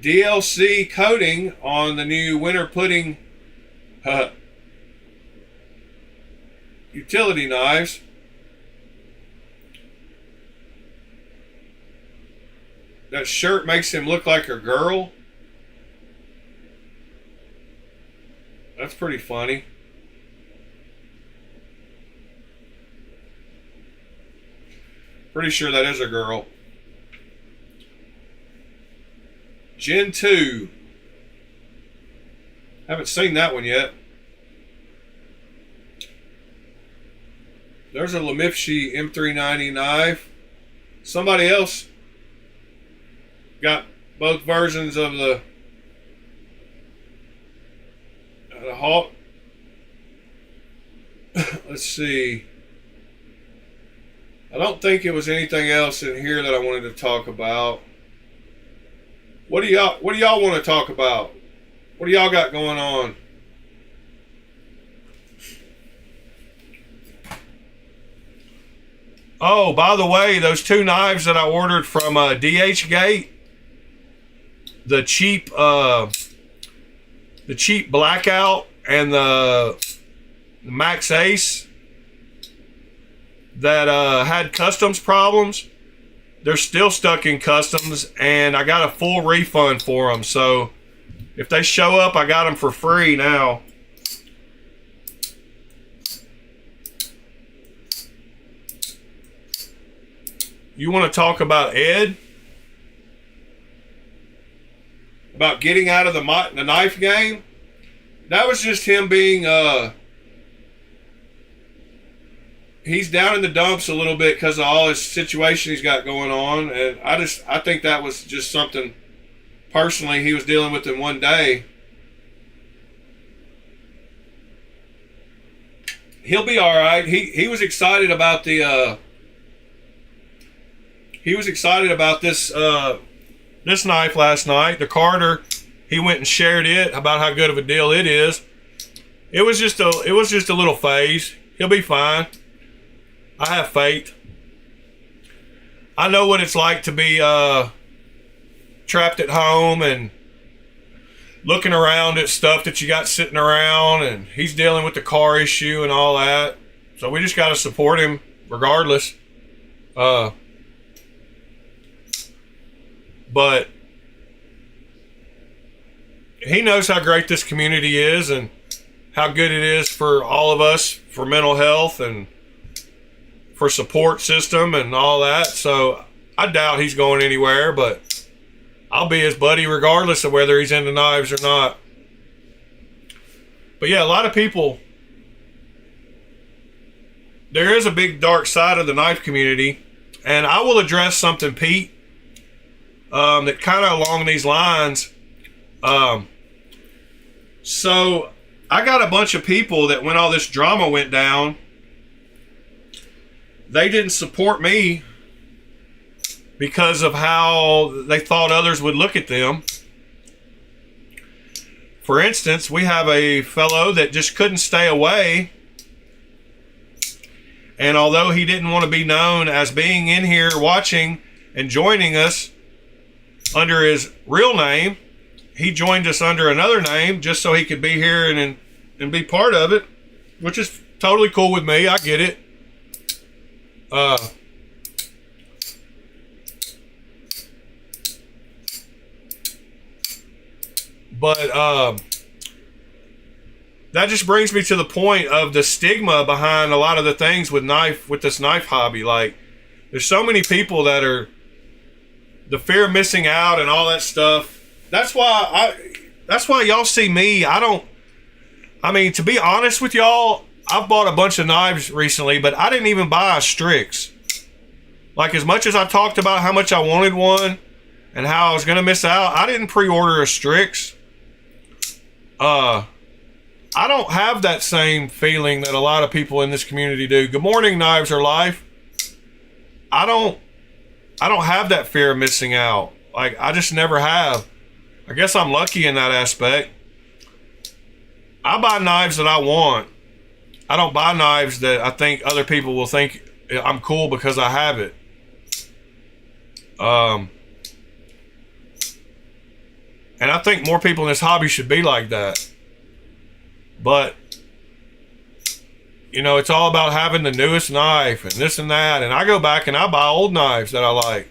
DLC coating on the new winter pudding utility knives. That shirt makes him look like a girl. That's pretty funny. Pretty sure that is a girl. Gen 2. Haven't seen that one yet. There's a Lemifshi M390 knife. Somebody else got both versions of the Hawk. Let's see. I don't think it was anything else in here that I wanted to talk about. What do y'all want to talk about? What do y'all got going on? Oh, by the way, those two knives that I ordered from DH Gate, the cheap Blackout and the Max Ace that had customs problems, they're still stuck in customs, and I got a full refund for them. So if they show up, I got them for free now. You want to talk about Ed? About getting out of the knife game? That was just him being, he's down in the dumps a little bit because of all his situation he's got going on. And I think that was just something personally he was dealing with in one day. He'll be all right. He was excited about the, he was excited about this this knife last night, the Carter. He went and shared it about how good of a deal it is. It was just a little phase. He'll be fine. I have faith. I know what it's like to be trapped at home and looking around at stuff that you got sitting around, and he's dealing with the car issue and all that. So we just got to support him regardless. But he knows how great this community is and how good it is for all of us for mental health and for support system and all that. So I doubt he's going anywhere, but I'll be his buddy regardless of whether he's into knives or not. But yeah, a lot of people, there is a big dark side of the knife community, and I will address something, Pete, that kind of along these lines. So I got a bunch of people that when all this drama went down, they didn't support me because of how they thought others would look at them. For instance, we have a fellow that just couldn't stay away, and although he didn't want to be known as being in here watching and joining us under his real name, he joined us under another name just so he could be here and be part of it, which is totally cool with me. I get it. But that just brings me to the point of the stigma behind a lot of the things with this knife hobby. Like, there's so many people that are the fear of missing out and all that stuff. That's why y'all see me. I mean, to be honest with y'all, I've bought a bunch of knives recently, but I didn't even buy a Strix. Like, as much as I talked about how much I wanted one and how I was going to miss out, I didn't pre-order a Strix. I don't have that same feeling that a lot of people in this community do. Good morning, Knives Are Life. I don't have that fear of missing out. Like, I just never have. I guess I'm lucky in that aspect. I buy knives that I want. I don't buy knives that I think other people will think I'm cool because I have it. And I think more people in this hobby should be like that. But you know, it's all about having the newest knife and this and that. And I go back and I buy old knives that I like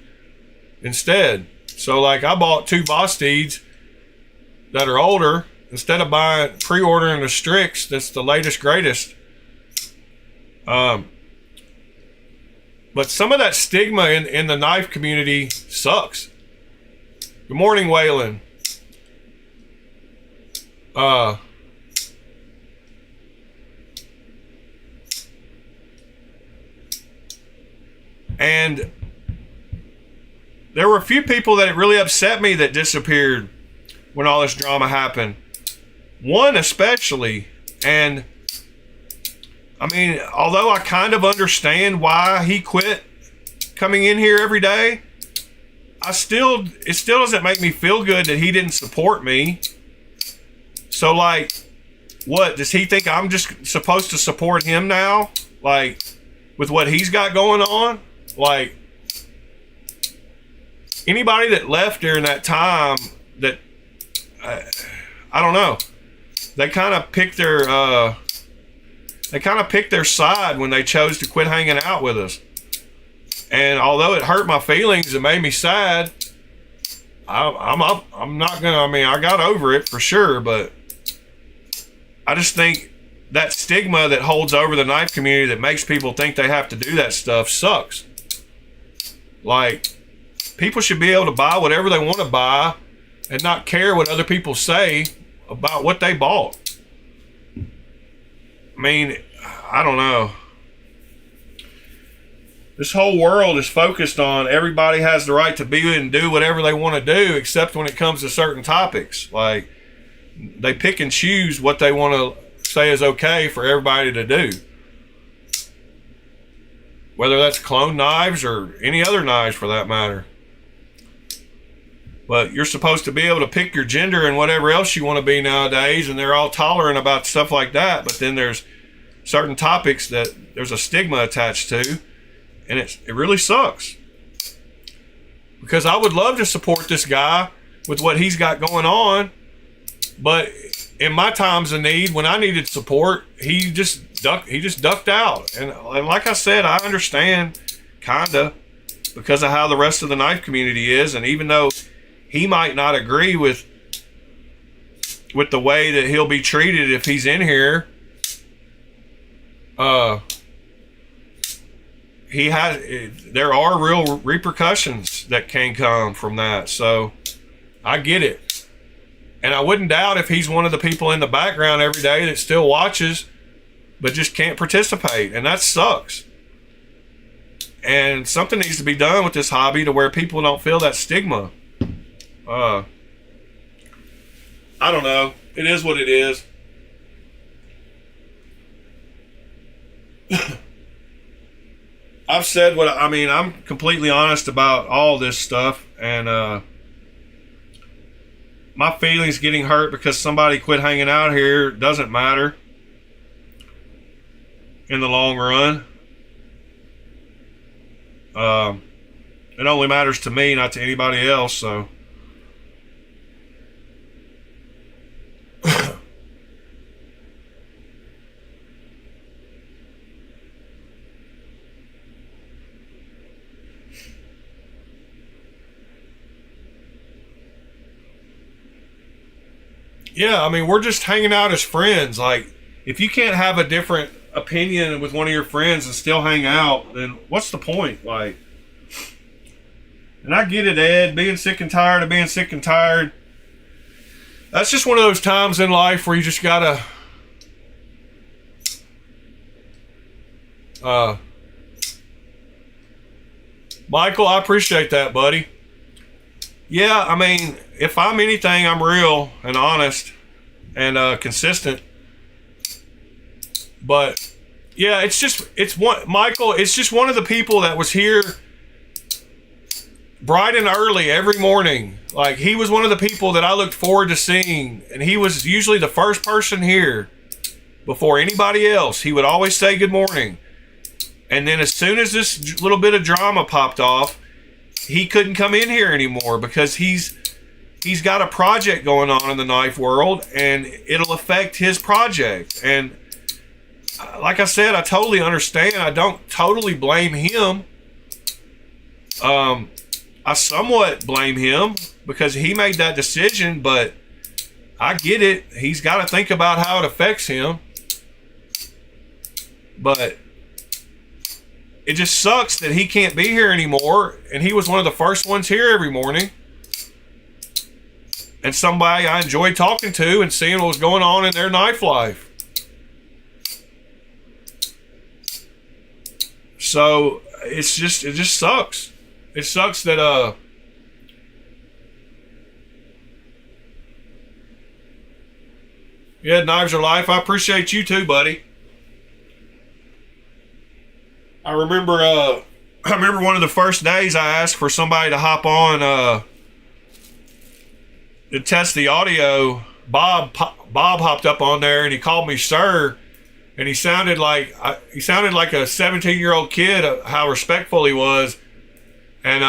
instead. So like I bought 2 Vosteeds that are older instead of pre-ordering the Strix that's the latest greatest. But some of that stigma in the knife community sucks. Good morning, Waylon. And there were a few people that it really upset me that disappeared when all this drama happened. One especially. And I mean, although I kind of understand why he quit coming in here every day, it still doesn't make me feel good that he didn't support me. So like, what, does he think I'm just supposed to support him now? Like, with what he's got going on? Like, anybody that left during that time that, I don't know, they kind of picked their side when they chose to quit hanging out with us. And although it hurt my feelings, it made me sad. I'm not gonna, I mean, I got over it for sure, but I just think that stigma that holds over the knife community that makes people think they have to do that stuff sucks. Like, people should be able to buy whatever they want to buy and not care what other people say about what they bought. I mean, I don't know. This whole world is focused on everybody has the right to be and do whatever they want to do, except when it comes to certain topics. Like, they pick and choose what they want to say is okay for everybody to do. Whether that's clone knives or any other knives for that matter. But you're supposed to be able to pick your gender and whatever else you want to be nowadays, and they're all tolerant about stuff like that. But then there's certain topics that there's a stigma attached to, and it really sucks. Because I would love to support this guy with what he's got going on, but in my times of need, when I needed support, he just ducked out. And like I said, I understand kinda because of how the rest of the knife community is, and even though he might not agree with the way that he'll be treated if he's in here, there are real repercussions that can come from that. So I get it. And I wouldn't doubt if he's one of the people in the background every day that still watches but just can't participate, and that sucks. And something needs to be done with this hobby to where people don't feel that stigma. I don't know. It is what it is. I've said what I mean. I'm completely honest about all this stuff, and my feelings getting hurt because somebody quit hanging out here doesn't matter in the long run. It only matters to me, not to anybody else. So yeah, I mean, we're just hanging out as friends. Like, if you can't have a different opinion with one of your friends and still hang out, then what's the point? Like, and I get it, Ed, being sick and tired of being sick and tired. That's just one of those times in life where you just gotta Michael, I appreciate that, buddy. Yeah, I mean, if I'm anything, I'm real and honest and consistent. But yeah, Michael, it's just one of the people that was here bright and early every morning. Like, he was one of the people that I looked forward to seeing, and he was usually the first person here before anybody else. He would always say good morning. And then as soon as this little bit of drama popped off, he couldn't come in here anymore because he's got a project going on in the knife world, and it'll affect his project. And like I said, I totally understand. I don't totally blame him. I somewhat blame him because he made that decision, but I get it. He's got to think about how it affects him. But it just sucks that he can't be here anymore. And he was one of the first ones here every morning. And somebody I enjoyed talking to and seeing what was going on in their knife life. So it just sucks. It sucks that yeah, knives are life. I appreciate you too, buddy. I remember one of the first days I asked for somebody to hop on to test the audio. Bob hopped up on there and he called me sir, and he sounded like a 17-year-old kid. How respectful he was, and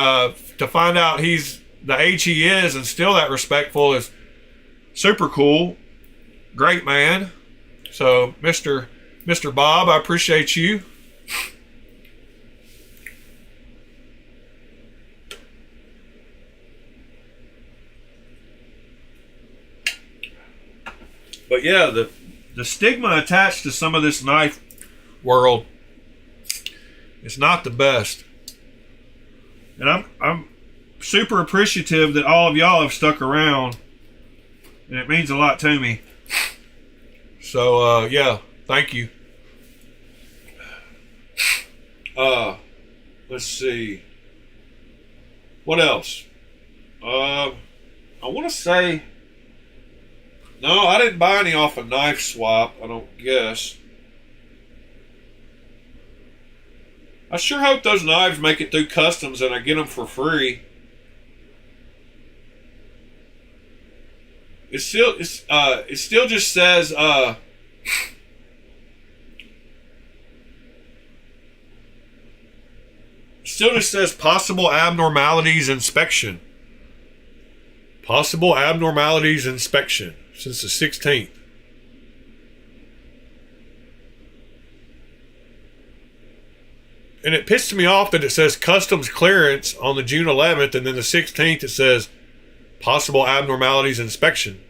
to find out he's the age he is and still that respectful is super cool. Great man. So Mr. Bob, I appreciate you. But yeah, the stigma attached to some of this knife world is not the best. And I'm super appreciative that all of y'all have stuck around. And it means a lot to me. So yeah, thank you. Let's see. What else? I want to say, no, I didn't buy any off a Knife Swap, I don't guess. I sure hope those knives make it through customs and I get them for free. It still just says possible abnormalities inspection. Possible abnormalities inspection since the 16th. And it pissed me off that it says customs clearance on the June 11th, and then the 16th it says possible abnormalities inspection.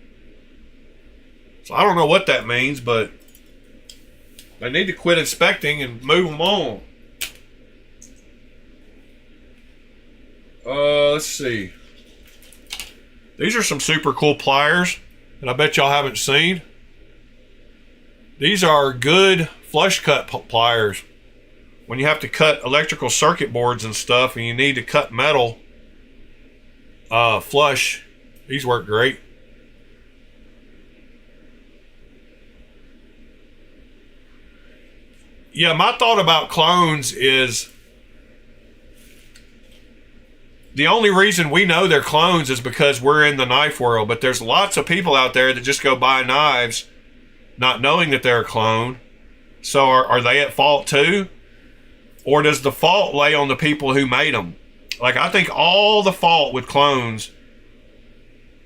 So I don't know what that means, but they need to quit inspecting and move them on. Let's see. These are some super cool pliers that I bet y'all haven't seen. These are good flush cut pliers. When you have to cut electrical circuit boards and stuff and you need to cut metal flush, these work great. Yeah, my thought about clones is the only reason we know they're clones is because we're in the knife world, but there's lots of people out there that just go buy knives not knowing that they're a clone. So are they at fault too? Or does the fault lay on the people who made them? Like, I think all the fault with clones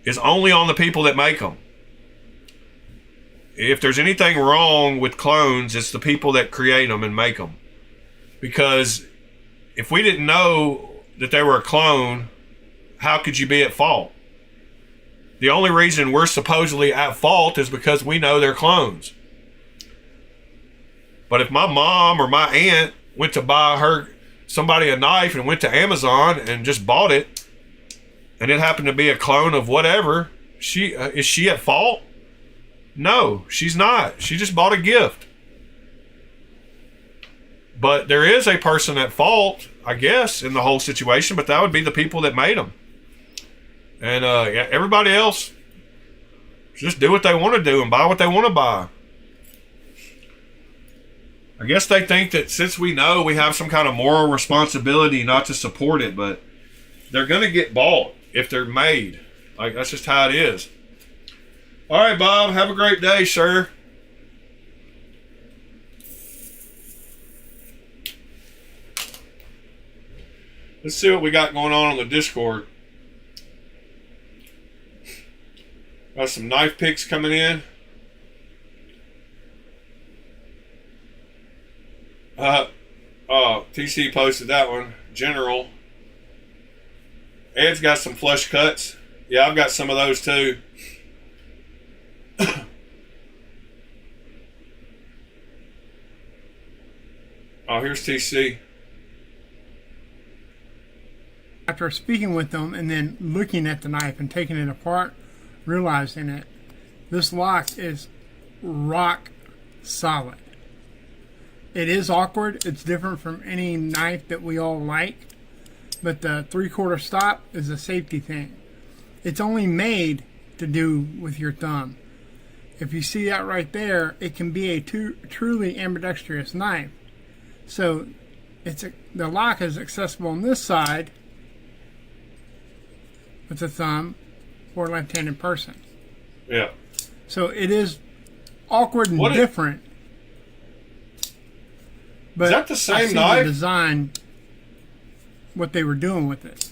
is only on the people that make them. If there's anything wrong with clones, it's the people that create them and make them. Because if we didn't know that they were a clone, how could you be at fault? The only reason we're supposedly at fault is because we know they're clones. But if my mom or my aunt went to buy somebody a knife and went to Amazon and just bought it, and it happened to be a clone of whatever, is she at fault? No, she's not. She just bought a gift. But there is a person at fault, I guess, in the whole situation, but that would be the people that made them. And yeah, everybody else, just do what they want to do and buy what they want to buy. I guess they think that since we know, we have some kind of moral responsibility not to support it, but they're going to get bought if they're made. Like, that's just how it is. All right, Bob, have a great day, sir. Let's see what we got going on the Discord. Got some knife picks coming in. TC posted that one. General. Ed's got some flush cuts. Yeah, I've got some of those too. Oh, here's TC. After speaking with them and then looking at the knife and taking it apart, realizing it, this lock is rock solid. It is awkward. It's different from any knife that we all like, but the 3/4 stop is a safety thing. It's only made to do with your thumb. If you see that right there, it can be a truly ambidextrous knife. So the lock is accessible on this side with the thumb for a left-handed person. Yeah. So it is awkward and different. But is that the same I see knife? The design, what they were doing with it.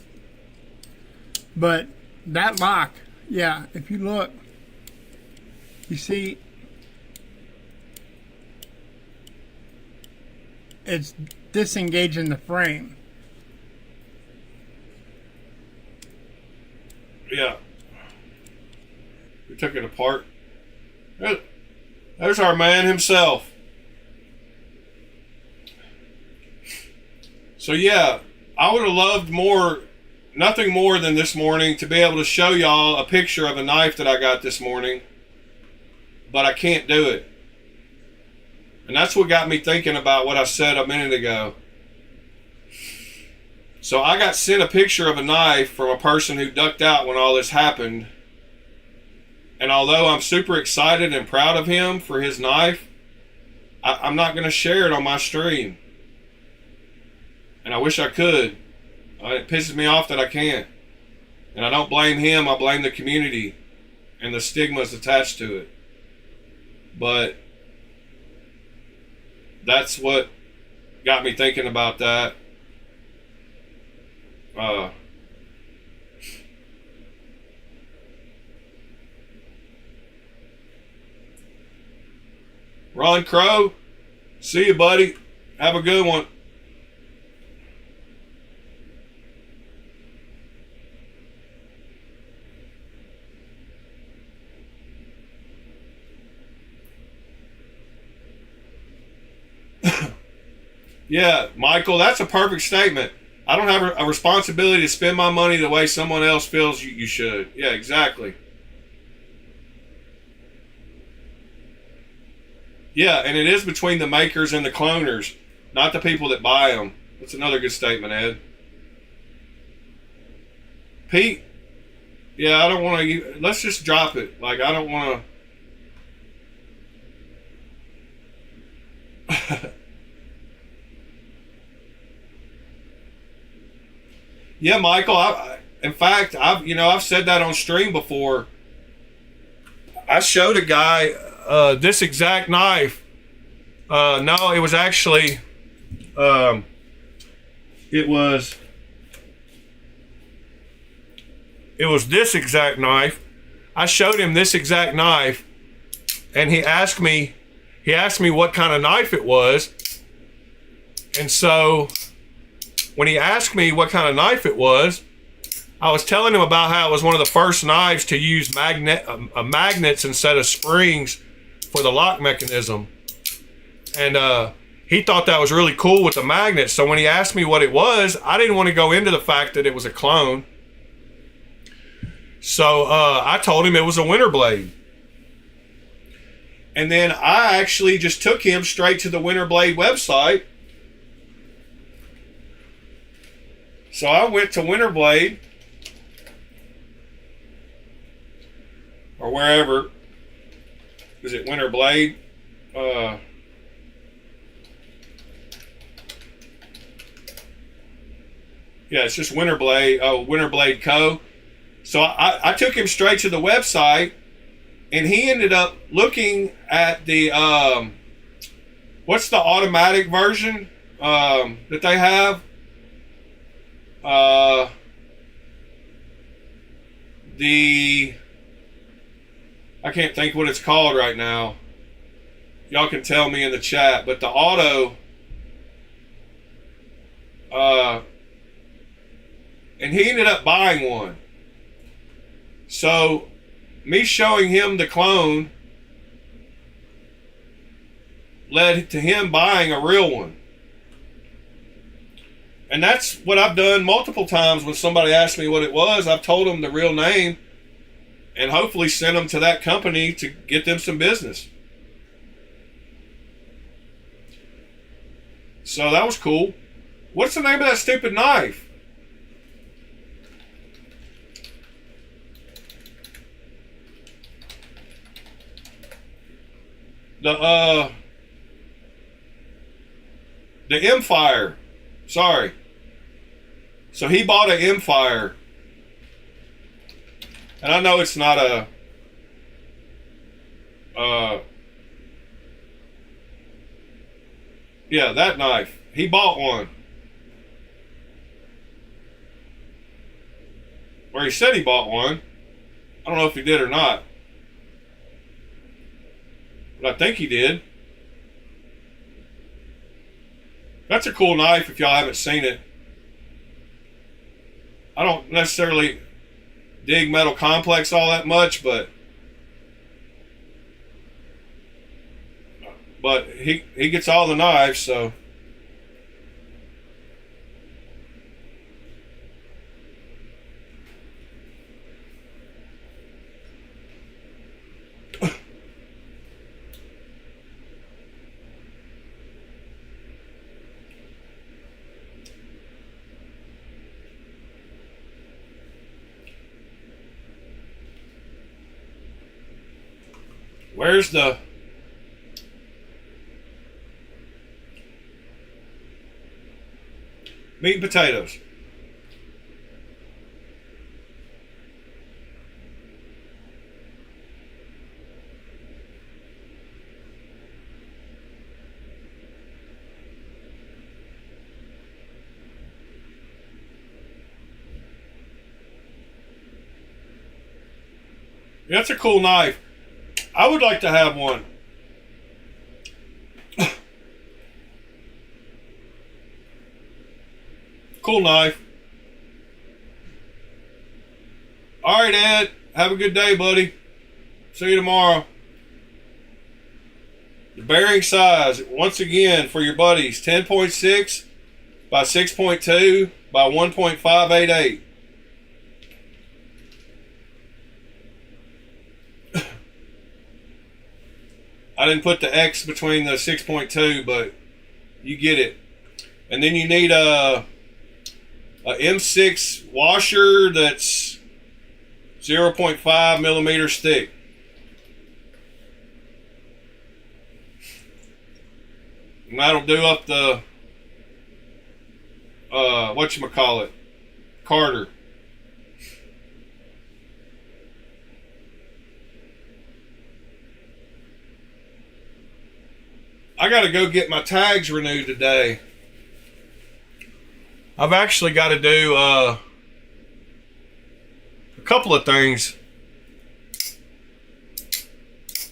But that lock, yeah, if you look, you see it's disengaging the frame. Yeah. We took it apart. There's our man himself. So yeah, I would have loved nothing more than this morning to be able to show y'all a picture of a knife that I got this morning. But I can't do it. And that's what got me thinking about what I said a minute ago. So I got sent a picture of a knife from a person who ducked out when all this happened. And although I'm super excited and proud of him for his knife, I'm not going to share it on my stream. And I wish I could. It pisses me off that I can't. And I don't blame him, I blame the community and the stigmas attached to it. But that's what got me thinking about that. Ron Crow, see you, buddy. Have a good one. Yeah, Michael, that's a perfect statement. I don't have a responsibility to spend my money the way someone else feels you should. Yeah, exactly. Yeah, and it is between the makers and the cloners, not the people that buy them. That's another good statement, Ed. Pete, yeah, I don't want to... Let's just drop it. Like, I don't want to... Yeah, Michael. In fact, I've said that on stream before. I showed a guy this exact knife. No, it was actually, it was this exact knife. I showed him this exact knife, and he asked me what kind of knife it was, and so. When he asked me what kind of knife it was, I was telling him about how it was one of the first knives to use magnets instead of springs for the lock mechanism. And he thought that was really cool with the magnets. So when he asked me what it was, I didn't want to go into the fact that it was a clone. So I told him it was a winter blade. And then I actually just took him straight to the Winter Blade website. So I went to Winter Blade, or wherever. Is it Winter Blade? Yeah, it's just Winter Blade. Oh, Winter Blade Co. So I took him straight to the website, and he ended up looking at the what's the automatic version that they have. I can't think what it's called right now. Y'all can tell me in the chat, but the auto and he ended up buying one. So me showing him the clone led to him buying a real one. And that's what I've done multiple times when somebody asked me what it was. I've told them the real name and hopefully sent them to that company to get them some business. So that was cool. What's the name of that stupid knife? The M-Fire. Sorry. So he bought an M-Fire. And I know it's not a yeah, that knife. He bought one. Or he said he bought one. I don't know if he did or not. But I think he did. That's a cool knife if y'all haven't seen it. I don't necessarily dig Metal Complex all that much, but he gets all the knives, so where's the meat and potatoes? That's a cool knife. I would like to have one. Cool knife. All right, Ed. Have a good day, buddy. See you tomorrow. The bearing size, once again, for your buddies, 10.6 by 6.2 by 1.588. I didn't put the X between the 6.2, but you get it. And then you need a M6 washer that's 0.5 millimeters thick. And that'll do up the whatchamacallit, Carter. I gotta go get my tags renewed today. I've actually got to do a couple of things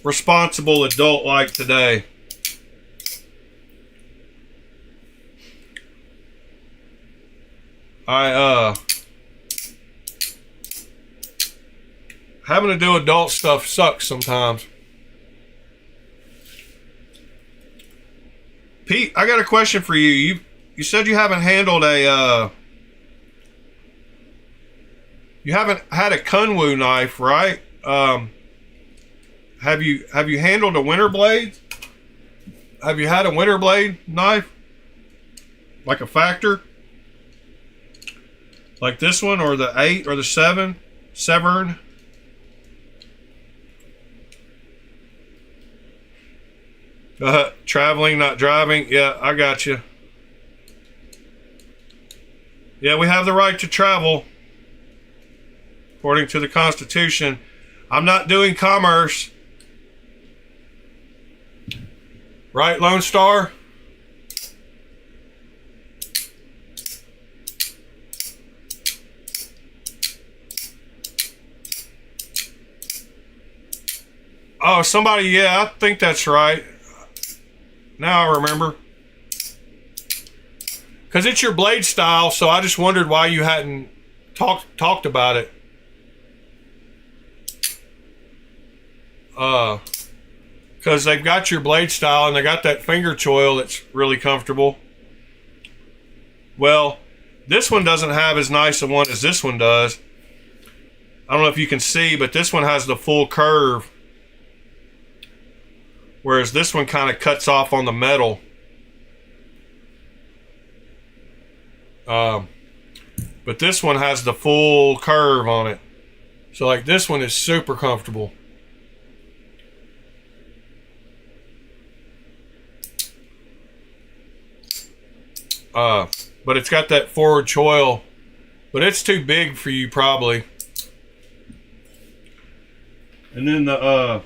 responsible adult like today. Having to do adult stuff sucks sometimes. Pete, I got a question for you. You said you haven't handled you haven't had a Kunwu knife, right? Have you handled a winter blade? Have you had a winter blade knife? Like a Factor? Like this one, or the 8 or the 7? Severn? Traveling, not driving. Yeah, I got you. Yeah, we have the right to travel according to the Constitution. I'm not doing commerce. Right, Lone Star? Oh, somebody, yeah, I think that's right. Now I remember. Because it's your blade style, so I just wondered why you hadn't talked about it. Because they've got your blade style and they got that finger choil that's really comfortable. Well, this one doesn't have as nice a one as this one does. I don't know if you can see, but this one has the full curve, whereas this one kind of cuts off on the metal. But this one has the full curve on it. So like this one is super comfortable. But it's got that forward choil, but it's too big for you probably. And then the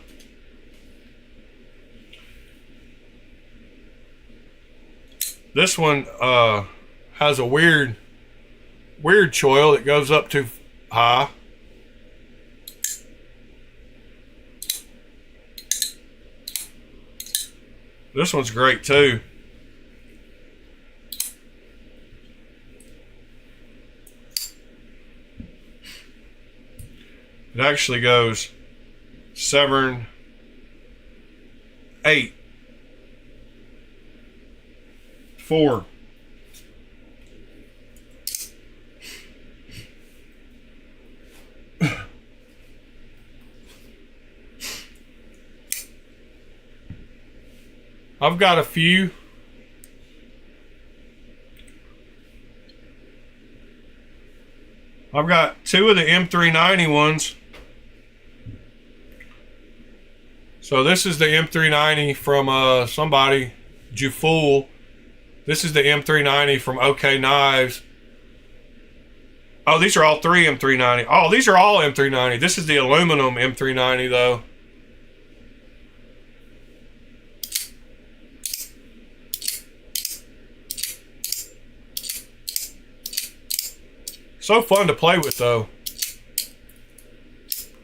this one has a weird choil that goes up too high. This one's great too. It actually goes 7, 8, 4. I've got a few. I've got 2 of the M390 ones. So this is the M390 from somebody, Jufool. This is the M390 from OK Knives. Oh, these are all 3 M390. Oh, these are all M390. This is the aluminum M390 though. So fun to play with though.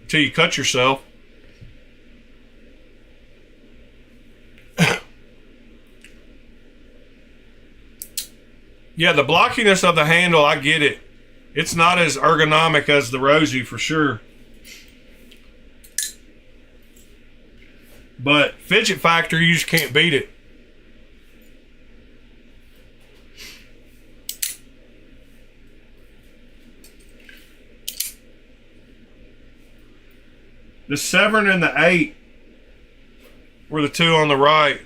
Until you cut yourself. Yeah, the blockiness of the handle, I get it. It's not as ergonomic as the Rosie for sure. But fidget factor, you just can't beat it. The 7 and the 8 were the 2 on the right.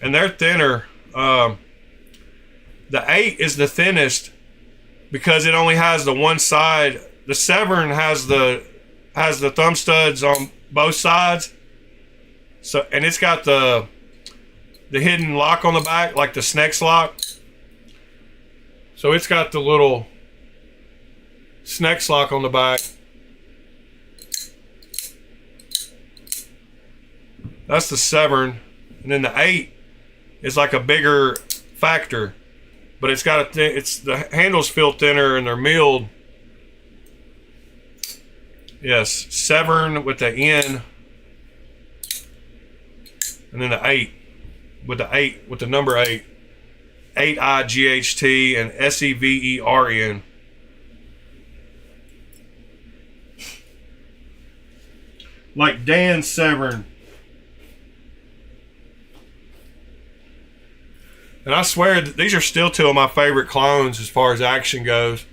And they're thinner. The 8 is the thinnest because it only has the one side. The 7 has the thumb studs on both sides. So, and it's got the hidden lock on the back, like the Snex lock. So it's got the little Snex lock on the back. That's the 7, and then the 8 is like a bigger factor, but it's got the handles feel thinner and they're milled. Yes, 7 with the N, and then the 8 with the number 8, 8IGHT and SEVERN. Like Dan Severn. And I swear these are still 2 of my favorite clones as far as action goes.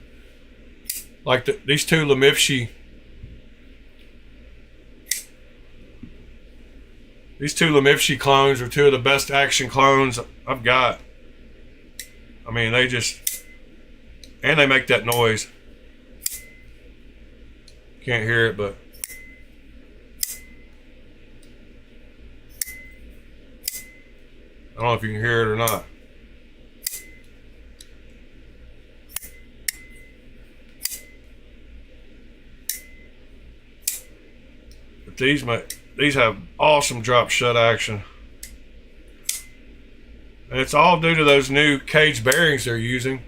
Like these 2 Lemifshi. These 2 Lemifshi clones are 2 of the best action clones I've got. I mean, they just... And they make that noise. Can't hear it, but... I don't know if you can hear it or not. But these have awesome drop shut action. And it's all due to those new cage bearings they're using.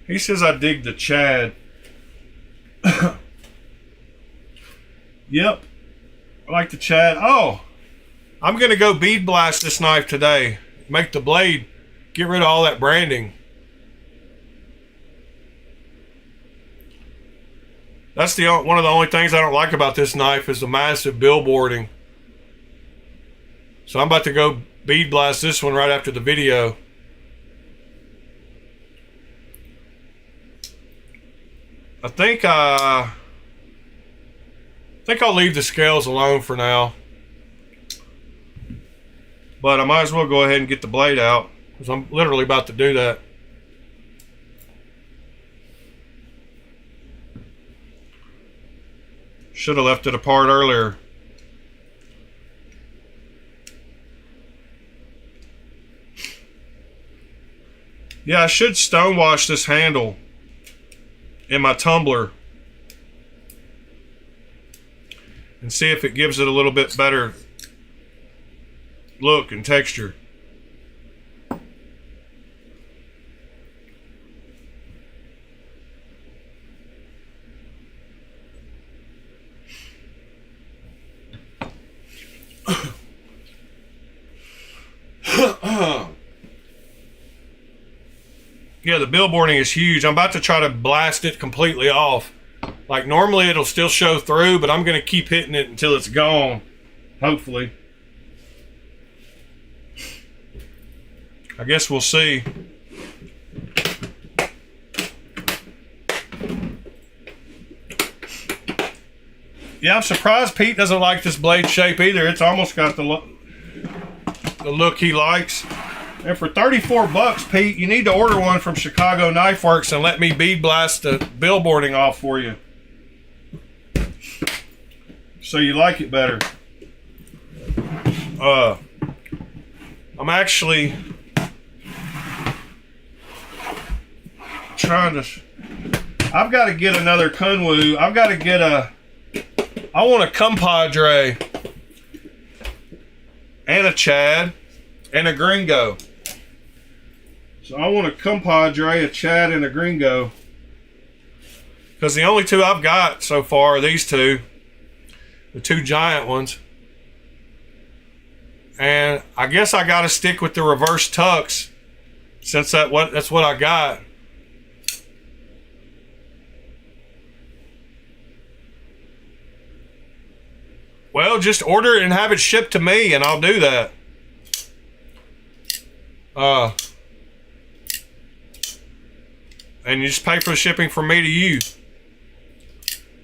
He says I dig the Chad. Yep. I like the Chad. Oh, I'm going to go bead blast this knife today. Make the blade, get rid of all that branding. That's one of the only things I don't like about this knife is the massive billboarding. So I'm about to go bead blast this one right after the video. I think I'll leave the scales alone for now. But I might as well go ahead and get the blade out, because I'm literally about to do that. Should have left it apart earlier. Yeah, I should stonewash this handle in my tumbler and see if it gives it a little bit better look and texture. Yeah, the billboarding is huge. I'm about to try to blast it completely off. Like normally it'll still show through, but I'm going to keep hitting it until it's gone. Hopefully. I guess we'll see. Yeah, I'm surprised Pete doesn't like this blade shape either. It's almost got the look he likes. And for 34 bucks, Pete, you need to order one from Chicago Knife Works and let me bead blast the billboarding off for you, so you like it better. I'm actually trying to... I've got to get another Kunwu. I've got to get I want a compadre and a Chad and a Gringo. So I want a compadre, a Chad, and a Gringo. Because the only two I've got so far are these two. The two giant ones. And I guess I got to stick with the reverse tucks, since that's what I got. Well, just order it and have it shipped to me, and I'll do that. And you just pay for the shipping from me to you.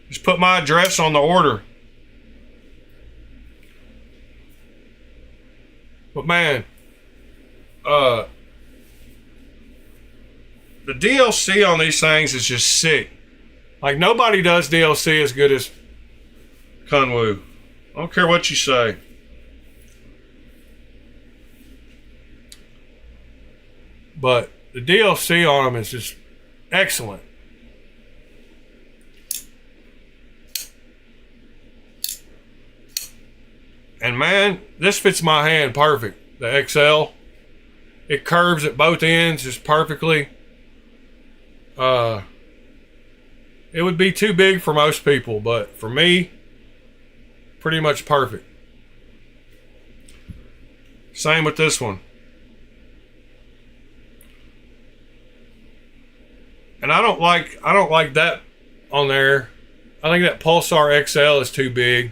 Just put my address on the order. But man, the DLC on these things is just sick. Like nobody does DLC as good as Kunwu. I don't care what you say. But the DLC on them is just excellent. And man, this fits my hand perfect. The XL. It curves at both ends just perfectly. It would be too big for most people, but for me, pretty much perfect. Same with this one. And I don't like that on there. I think that Pulsar XL is too big.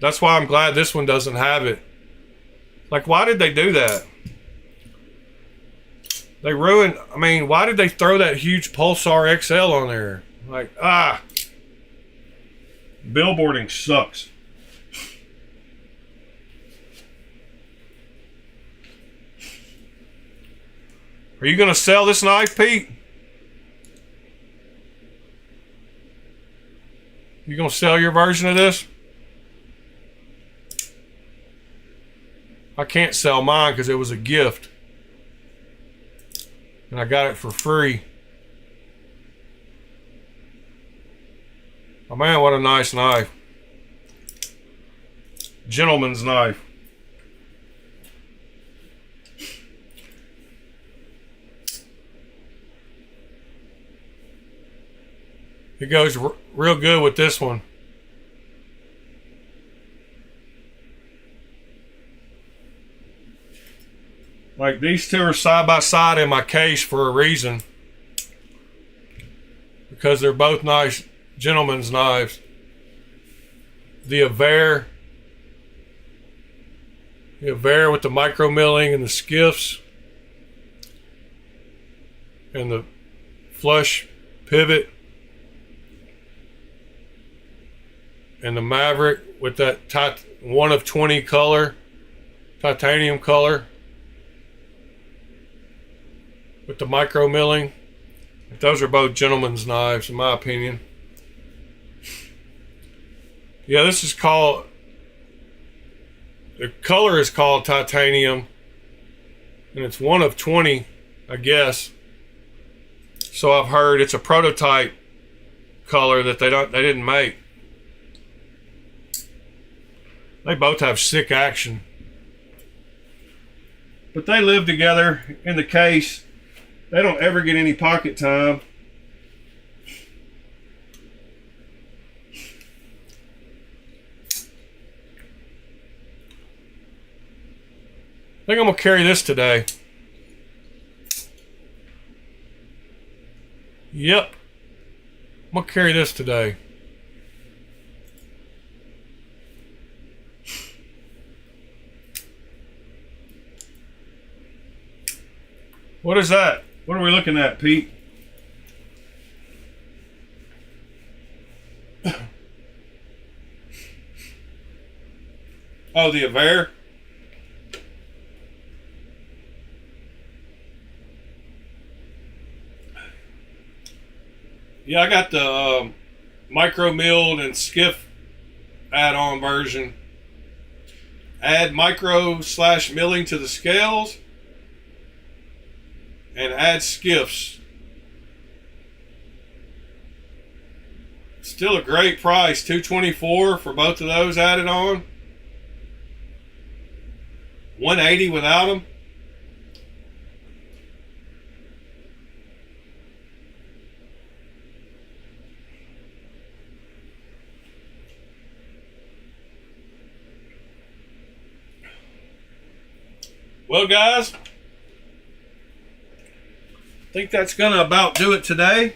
That's why I'm glad this one doesn't have it. Like, why did they do that? They ruined... I mean, why did they throw that huge Pulsar XL on there? Like, billboarding sucks. Are you going to sell this knife, Pete? You going to sell your version of this? I can't sell mine because it was a gift. And I got it for free. Oh man, what a nice knife. Gentleman's knife. It goes real good with this one. Like, these two are side by side in my case for a reason. Because they're both nice gentleman's knives. The Avare with the micro milling and the skiffs. And the flush pivot. And the Maverick with that 1 of 20 color. Titanium color. With the micro milling. Those are both gentleman's knives in my opinion. Yeah, this is called, the color is called titanium, and it's 1 of 20, I guess. So I've heard it's a prototype color that they didn't make. They both have sick action, but they live together in the case. They don't ever get any pocket time. I think I'm gonna carry this today. Yep. I'm gonna carry this today. What is that? What are we looking at, Pete? Oh, the Avare? Yeah, I got the micro milled and skiff add-on version. Add micro / milling to the scales and add skiffs. Still a great price, $224 for both of those added on. $180 without them. Well, guys, I think that's gonna about do it today.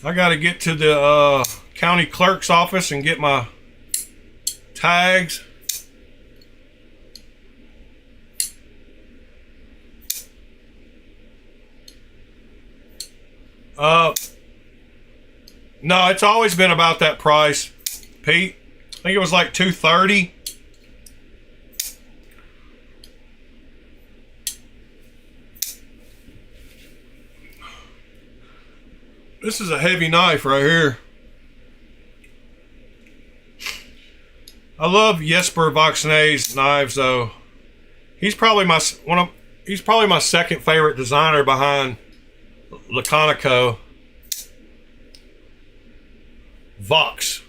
I gotta get to the county clerk's office and get my tags. No, it's always been about that price, Pete. I think it was like $230. This is a heavy knife right here. I love Jesper Voxnay's knives though. He's probably my second favorite designer behind Laconico. Vox.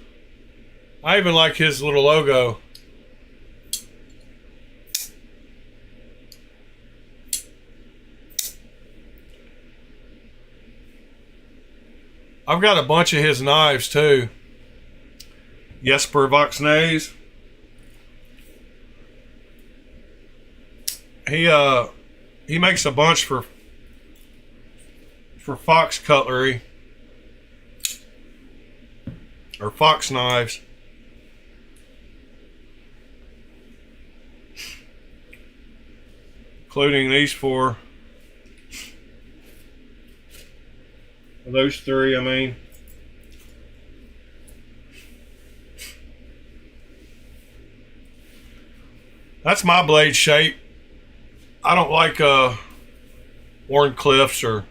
I even like his little logo. I've got a bunch of his knives too. Jesper Voxnay's. He makes a bunch for fox cutlery or fox knives. Including these four. Those three, I mean. That's my blade shape. I don't like Warncliffe's or...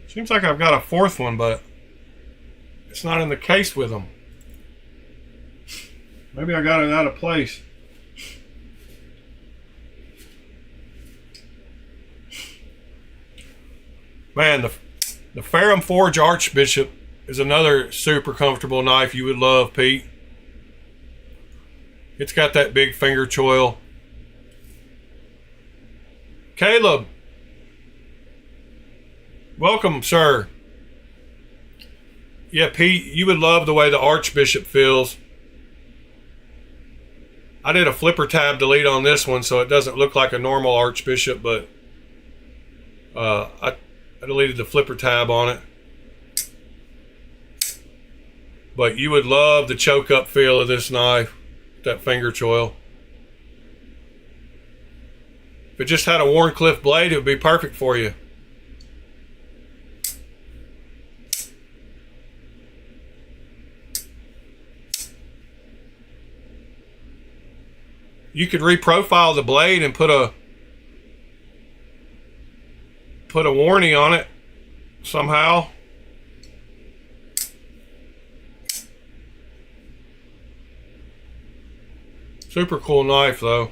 Seems like I've got a fourth one, but it's not in the case with them. Maybe I got it out of place. Man, the Ferrum Forge Archbishop is another super comfortable knife you would love, Pete. It's got that big finger choil. Caleb. Welcome, sir. Yeah, Pete, you would love the way the Archbishop feels. I did a flipper tab delete on this one so it doesn't look like a normal Archbishop, but I deleted the flipper tab on it. But you would love the choke up feel of this knife, that finger choil. If it just had a Wharncliffe blade, it would be perfect for you. You could reprofile the blade and put a warning on it somehow. Super cool knife though.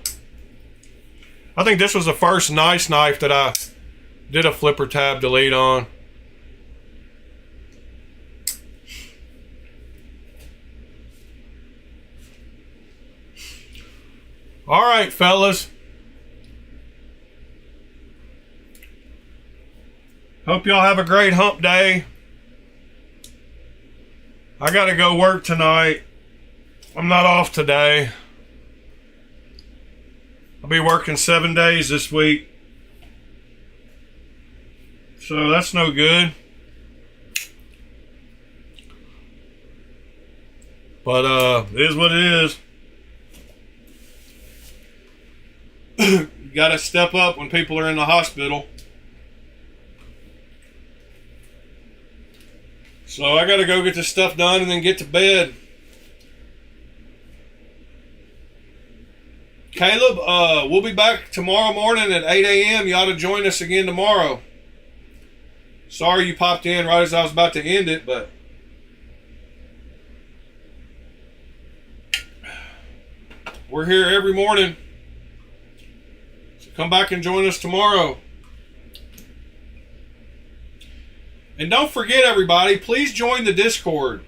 I think this was the first nice knife that I did a flipper tab delete on. All right, fellas. Hope y'all have a great hump day. I gotta go work tonight. I'm not off today. I'll be working 7 days this week. So that's no good. But it is what it is. You gotta step up when people are in the hospital. So I gotta go get this stuff done and then get to bed. Caleb, we'll be back tomorrow morning at 8 a.m. You ought to join us again tomorrow. Sorry you popped in right as I was about to end it, but we're here every morning. Come back and join us tomorrow. And don't forget, everybody, please join the Discord.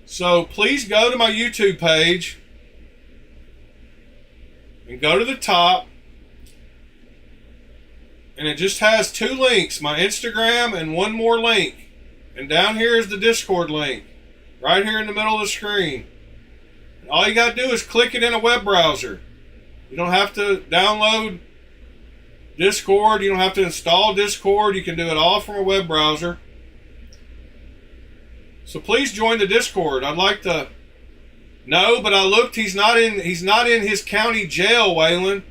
So please go to my YouTube page and go to the top. And it just has 2 links, my Instagram and one more link. And down here is the Discord link, right here in the middle of the screen. All you got to do is click it in a web browser. You don't have to download Discord. You don't have to install Discord. You can do it all from a web browser. So please join the Discord. I'd like to know, but I looked. He's not in his county jail, Waylon.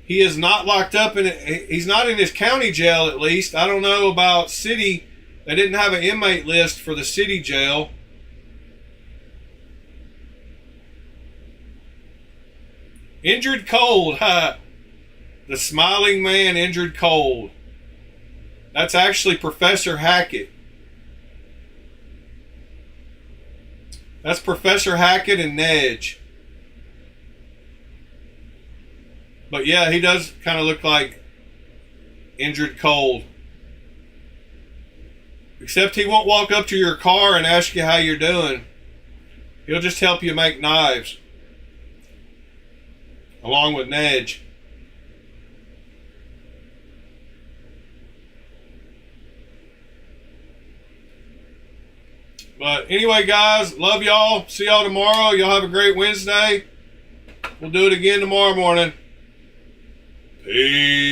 He is not locked up in it. He's not in his county jail, at least. I don't know about city. They didn't have an inmate list for the city jail. Injured cold. The smiling man injured cold. That's actually Professor Hackett. That's Professor Hackett and Nedge. But yeah, he does kind of look like injured cold. Except he won't walk up to your car and ask you how you're doing. He'll just help you make knives. Along with Nedge. But anyway, guys, love y'all. See y'all tomorrow. Y'all have a great Wednesday. We'll do it again tomorrow morning. Peace.